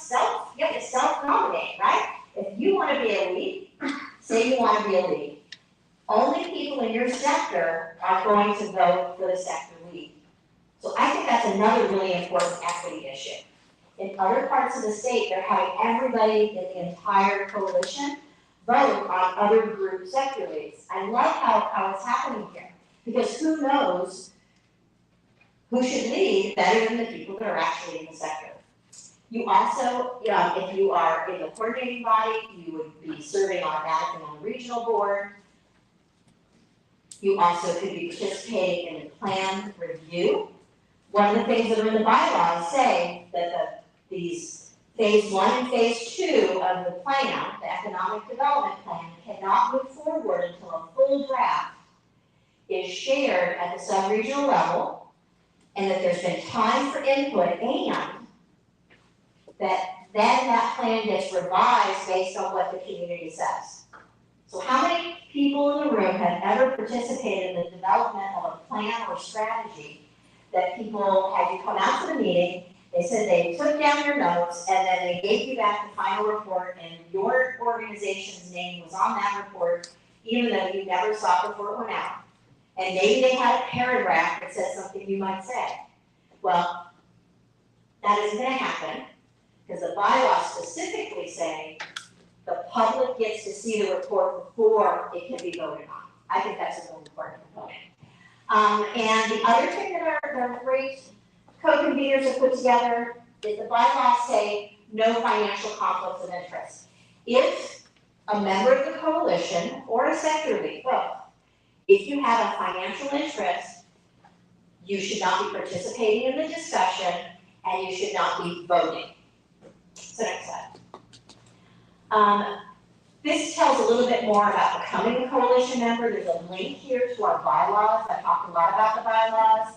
you have to self-nominate, right? If you want to be a lead, say you want to be a lead. Only people in your sector are going to vote for the sector lead. So I think that's another really important equity issue. In other parts of the state, they're having everybody in the entire coalition vote on other group sector leads. I love how it's happening here, because who knows who should lead better than the people that are actually in the sector. You also, if you are in the coordinating body, you would be serving automatically on the regional board. You also could be participating in the plan review. One of the things that are in the bylaws say that these phase 1 and phase 2 of the plan, the economic development plan, cannot move forward until a full draft is shared at the sub-regional level, and that there's been time for input, and that then that plan gets revised based on what the community says. So how many people in the room have ever participated in the development of a plan or strategy that people had you come out to the meeting, they said they took down your notes, and then they gave you back the final report, and your organization's name was on that report, even though you never saw it before it went out. And maybe they had a paragraph that said something you might say. Well, that isn't going to happen, because the bylaws specifically say the public gets to see the report before it can be voted on. I think that's a really important component. And the other thing that our great co-conveners have put together is the bylaws say no financial conflicts of interest. If a member of the coalition or a sector lead, both, if you have a financial interest, you should not be participating in the discussion, and you should not be voting. So next slide. This tells a little bit more about becoming a coalition member. There's a link here to our bylaws. I talked a lot about the bylaws.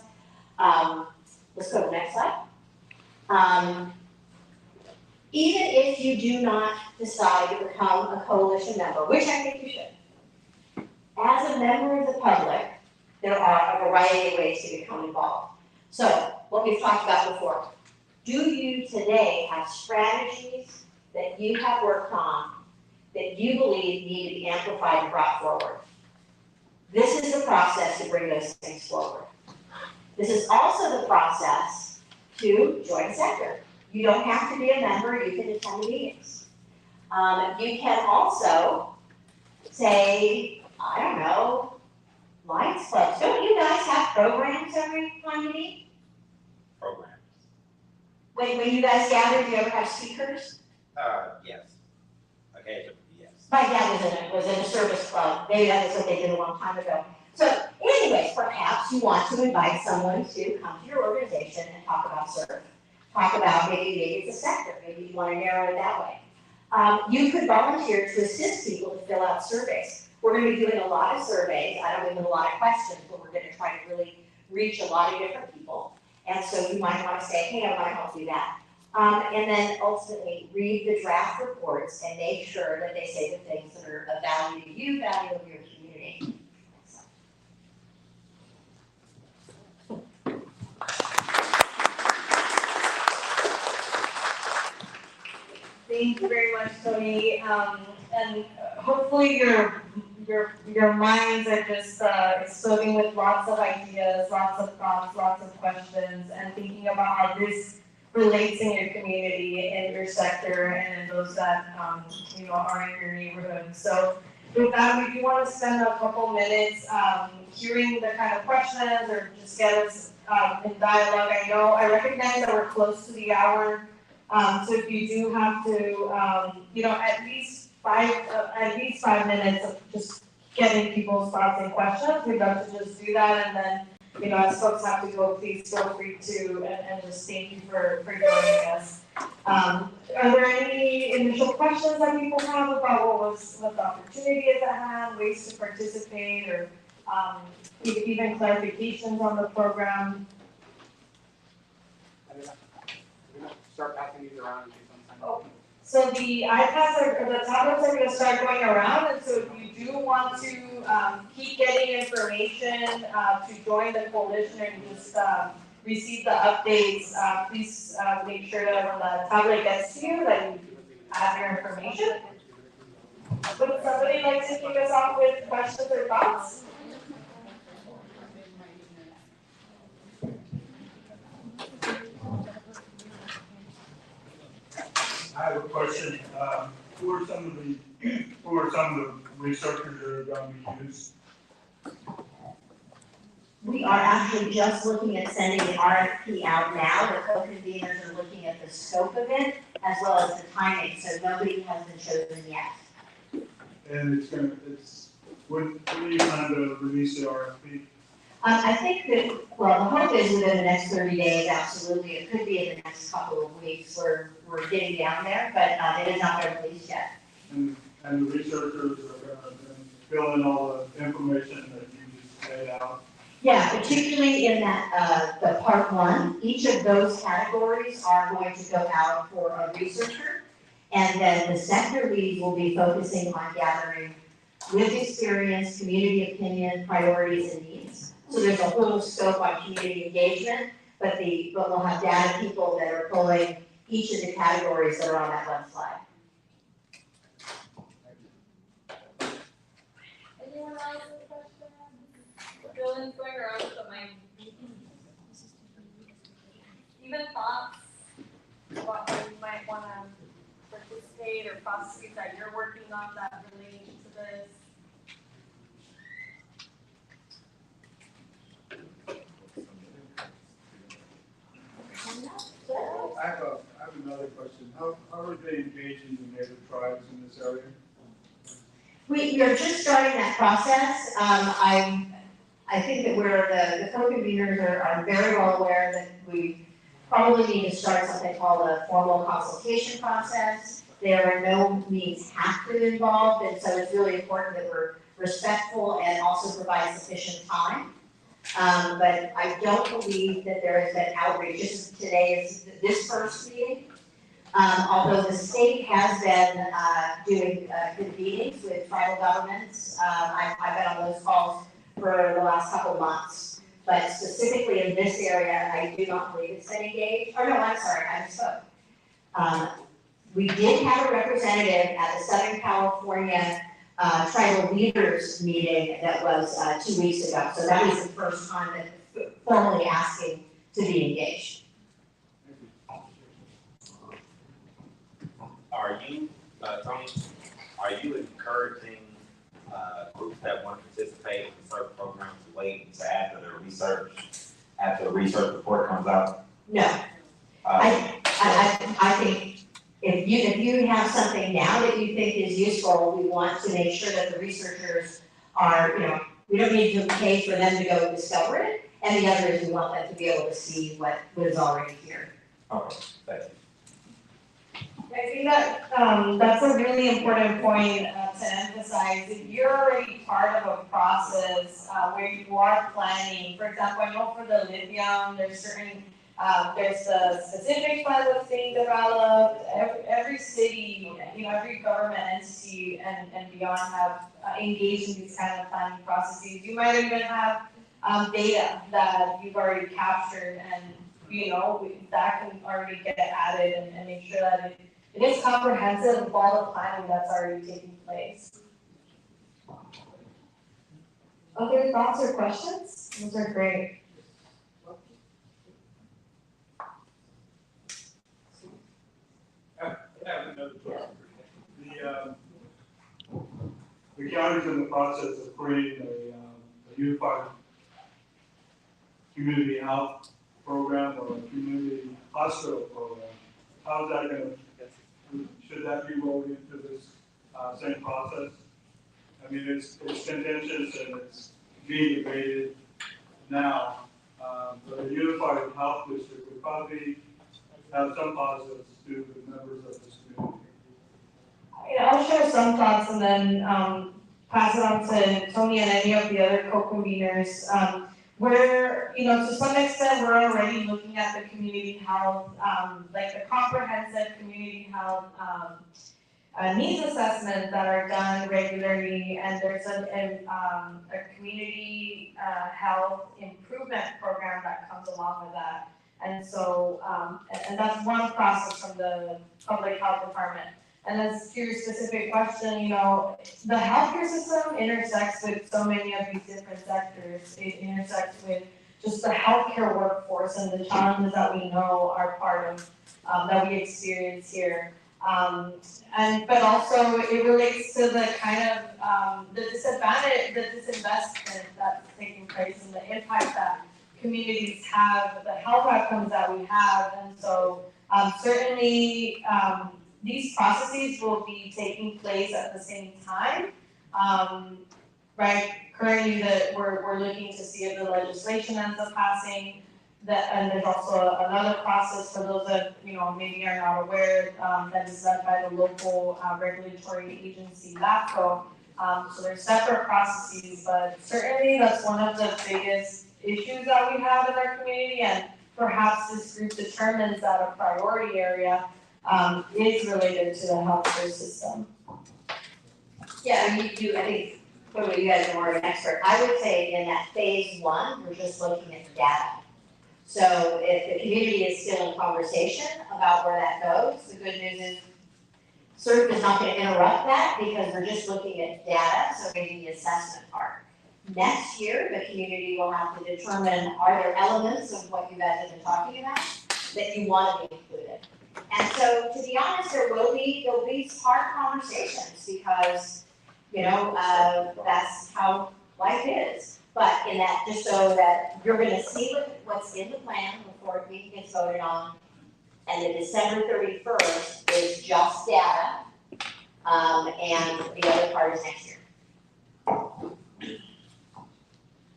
Let's go to the next slide. even if you do not decide to become a coalition member, which I think you should, as a member of the public, there are a variety of ways to become involved. So, what we've talked about before, do you today have strategies that you have worked on that you believe need to be amplified and brought forward? This is the process to bring those things forward. This is also the process to join a sector. You don't have to be a member, you can attend the meetings. You can also say, I don't know, Lions Clubs. Don't you guys have programs every time you meet? Programs. When you guys gather, do you ever have speakers? Yes. Occasionally, yes. My dad was in a service club. Maybe that's what they did a long time ago. So anyways, perhaps you want to invite someone to come to your organization and talk about CERF. Talk about maybe it's a sector, maybe you want to narrow it that way. You could volunteer to assist people to fill out surveys. We're going to be doing a lot of surveys. I don't mean a lot of questions, but we're going to try to really reach a lot of different people. And so you might want to say, hey, I want to help do that. And then ultimately read the draft reports and make sure that they say the things that are of value to you, value of your community. Thank you very much, Tony. And hopefully your minds are just exploding with lots of ideas, lots of thoughts, lots of questions, and thinking about how this relates in your community, in your sector, and in those that are in your neighborhood. So with that, we do want to spend a couple minutes hearing the kind of questions or just get us in dialogue. I recognize that we're close to the hour. So if you do have to, at least 5 minutes of just getting people's thoughts and questions, we'd love to just do that. And then, as folks have to go, please feel free to, and just thank you for joining us. Are there any initial questions that people have about what the opportunity is at hand, ways to participate, or even clarifications on the program? Start passing these around. So the iPads the tablets are going to start going around, and so if you do want to keep getting information to join the coalition and just receive the updates, please make sure that when the tablet gets to you, that you have your information. Would somebody like to kick us off with questions or thoughts? I have a question. Who are some of the researchers that are going to be used? We are actually just looking at sending the RFP out now. The co-conveners are looking at the scope of it as well as the timing, so nobody has been chosen yet. And when are you plan to release the RFP? I think that, the hope is within the next 30 days, absolutely. It could be in the next couple of weeks. We're getting down there, but it is not been released yet. And the researchers are going to fill in all the information that you just laid out? Yeah, particularly in that, the part one, each of those categories are going to go out for a researcher. And then the sector lead will be focusing on gathering lived experience, community opinion, priorities, and needs. So there's a whole scope on community engagement, but we'll have data people that are pulling each of the categories that are on that one slide. Anyone else have a question? Dylan's going around with the mic. Even thoughts about how you might want to participate or processes that you're working on that relate to this? I have another question. How are they engaging the native tribes in this area? We are just starting that process. I think that the co-conveners are very well aware that we probably need to start something called a formal consultation process. There are no means have to involved, and so it's really important that we're respectful and also provide sufficient time. But I don't believe that there has been outreach. Today is this first meeting. Although the state has been doing good meetings with tribal governments, I've been on those calls for the last couple of months. But specifically in this area, I do not believe it's been engaged. Oh no, I'm sorry, I misspoke. We did have a representative at the Southern California tribal leaders meeting that was 2 weeks ago. So that was the first time that formally asking to be engaged. Are you, Tony, are you encouraging groups that want to participate in certain programs to wait until after the research report comes out? No. I think if you have something now that you think is useful, we want to make sure that the researchers are, we don't need to pay for them to go discover it. And the other is we want them to be able to see what is already here. Okay, thank you. I think that that's a really important point to emphasize. If you're already part of a process where you are planning, for example, I know for the lithium, there's certain, there's the specific plan that's being developed. Every city, every government entity and beyond have engaged in these kind of planning processes. You might even have data that you've already captured, and that can already get added and make sure that it is comprehensive of all the planning that's already taking place. Other thoughts or questions? Those are great. I have another question. The county's in the process of creating a unified community health program or a community hospital program. How's that going to? Should that be rolled into this same process? I mean, it's contentious and it's being debated now, but a unified health district would probably have some positives to the members of this community. I'll share some thoughts and then pass it on to Tony and any of the other co-conveners. We're, to some extent, we're already looking at the community health, like the comprehensive community health needs assessments that are done regularly, and there's a community health improvement program that comes along with that. And so, and that's one process from the public health department. And as to your specific question, the healthcare system intersects with so many of these different sectors. It intersects with just the healthcare workforce and the challenges that we know are part of, that we experience here. But also it relates to the kind of, the disinvestment that's taking place and the impact that communities have, the health outcomes that we have. And so certainly, these processes will be taking place at the same time, right? Currently, we're looking to see if the legislation ends up passing. And there's also another process for those that maybe are not aware that is led by the local regulatory agency, LAFCO. So there's separate processes, but certainly that's one of the biggest issues that we have in our community, and perhaps this group determines that a priority area is related to the healthcare system. Yeah, I think, clearly you guys are more of an expert. I would say in that phase one, we're just looking at the data. So if the community is still in conversation about where that goes, the good news is CERF is not going to interrupt that because we're just looking at data, so maybe the assessment part. Next year, the community will have to determine, are there elements of what you guys have been talking about that you want to be included? And so, to be honest, there will be hard conversations because, that's how life is. But in that, just so that you're going to see what's in the plan before it gets voted on, and the December 31st is just data, and the other part is next year.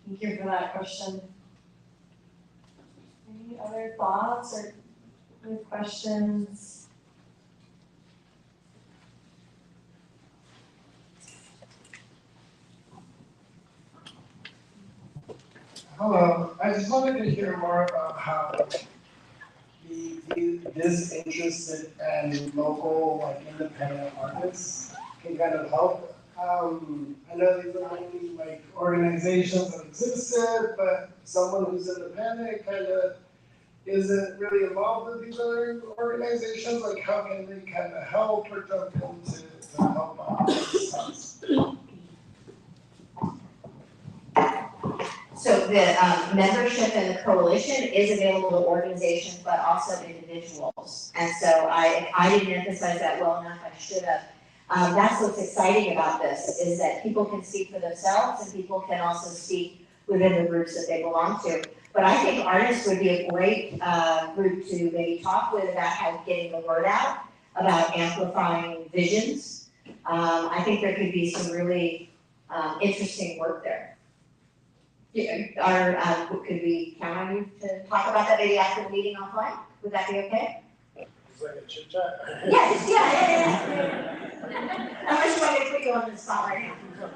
Thank you for that question. Any other thoughts or other questions? Hello, I just wanted to hear more about how the really disinterested and local, like independent artists can kind of help. I know these are only like organizations that existed, but someone who's independent kind of isn't really involved with these other organizations. Like, how can they kind of help or jump in to help out? So the membership in the coalition is available to organizations, but also individuals. And so I didn't emphasize that well enough, I should have. That's what's exciting about this, is that people can speak for themselves and people can also speak within the groups that they belong to. But I think artists would be a great group to maybe talk with about how getting the word out, about amplifying visions. I think there could be some really interesting work there. Yeah, could we count on you to talk about that maybe after the meeting offline? Would that be okay? It's like a chit chat. Yes, yeah. Unless you want me to put you on the spot right now.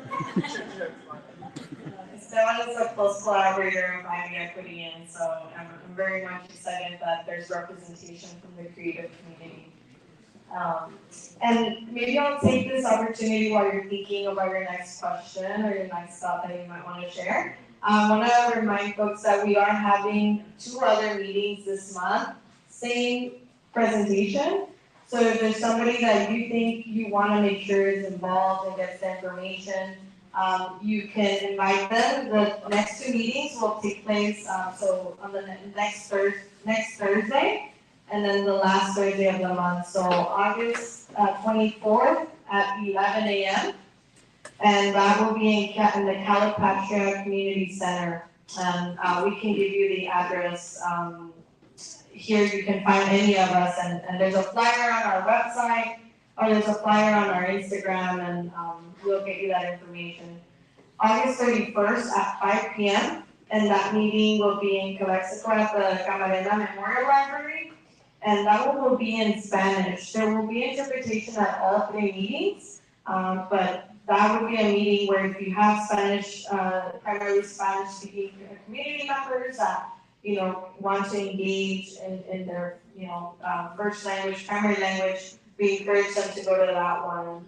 Esteban is a close collaborator of Miami Equity, and so I'm very much excited that there's representation from the creative community. And maybe I'll take this opportunity while you're thinking about your next question or your next thought that you might want to share. I want to remind folks that we are having 2 other meetings this month, same presentation. So if there's somebody that you think you want to make sure is involved and gets the information, you can invite them. The next 2 meetings will take place so on the next Thursday, and then the last Thursday of the month. So August 24th at 11 a.m. And that will be in the Calipatria Community Center. And we can give you the address. Here you can find any of us, and there's a flyer on our website, or there's a flyer on our Instagram, and we'll get you that information. August 31st at 5 p.m., and that meeting will be in Calexico at the Camarena Memorial Library, and that one will be in Spanish. There will be interpretation at all 3 meetings, but that would be a meeting where if you have Spanish, primarily Spanish-speaking community members that, want to engage in their, first language, primary language, we encourage them to go to that one.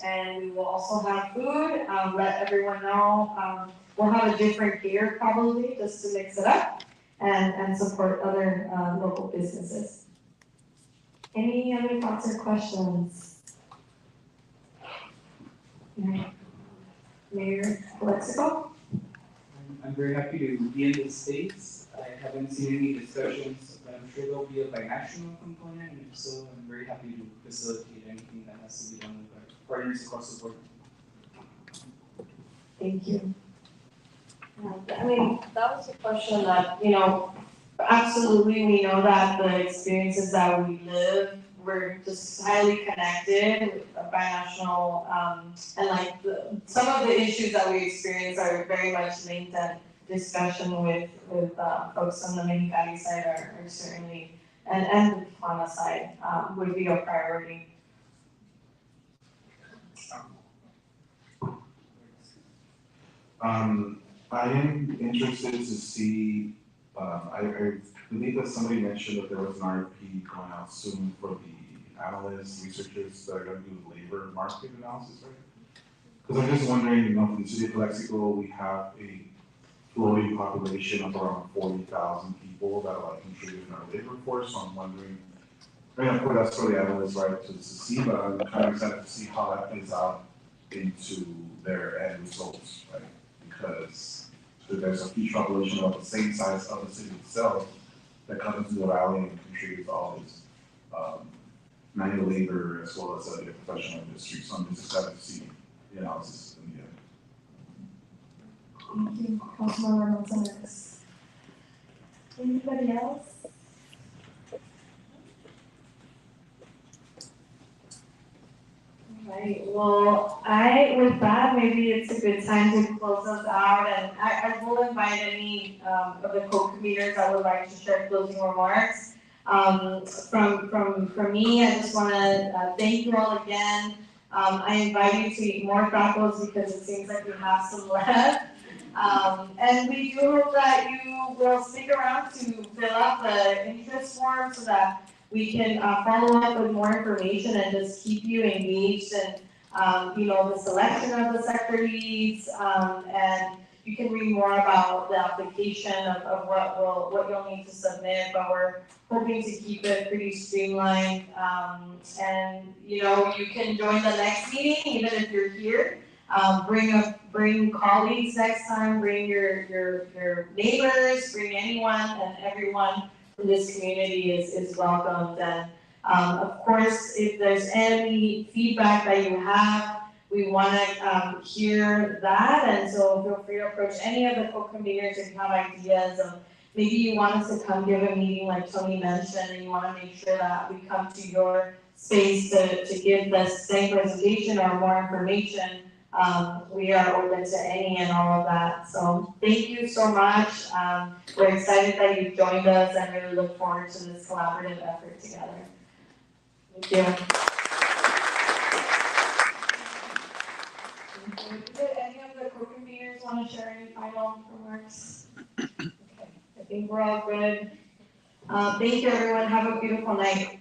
And we will also have food, let everyone know. We'll have a different gear probably, just to mix it up and support other local businesses. Any other thoughts or questions? Mayor Alexico? I'm very happy to be in the States. I haven't seen any discussions, but I'm sure there'll be a binational component, and if so, I'm very happy to facilitate anything that has to be done with our partners across the board. Thank you. That was a question that, absolutely we know that the experiences that we live, we're just highly connected with a binational, and some of the issues that we experience are very much linked, and discussion with folks on the Mexicali side are certainly, and the Tijuana side would be a priority. I am interested to see, I believe that somebody mentioned that there was an RFP going out soon for the analysts, researchers that are going to do labor market analysis, right? Because I'm just wondering, for the city of Calexico, we have a floating population of around 40,000 people that are contributing in our labor force, so I'm wondering, of course that's for the analysts, right, to see, but I'm kind of excited to see how that plays out into their end results, right? Because there's a huge population of the same size of the city itself that comes into the valley and contributes to all this manual labor as well as the professional industry. So I'm just excited to see the analysis in the end. Thank you, Councilmember Gonzalez. Anybody else? Right, well, with that, maybe it's a good time to close us out, and I will invite any of the co-conveners that would like to share closing remarks. From me, I just want to thank you all again. I invite you to eat more tacos because it seems like we have some left. And we do hope that you will stick around to fill out the interest form form so that we can follow up with more information and just keep you engaged in, the selection of the sector leads, and you can read more about the application of what you'll need to submit, but we're hoping to keep it pretty streamlined. And, you can join the next meeting, even if you're here. Bring colleagues next time, bring your neighbors, bring anyone and everyone from this community is welcomed. And of course, if there's any feedback that you have, we want to hear that. And so feel free to approach any of the co-conveners if you have ideas of maybe you want us to come give a meeting like Tony mentioned, and you want to make sure that we come to your space to give the same presentation or more information. We are open to any and all of that. So thank you so much. We're excited that you've joined us and really look forward to this collaborative effort together. Thank you. Did any of the co-conveners want to share any final remarks? Okay, I think we're all good. Thank you, everyone. Have a beautiful night.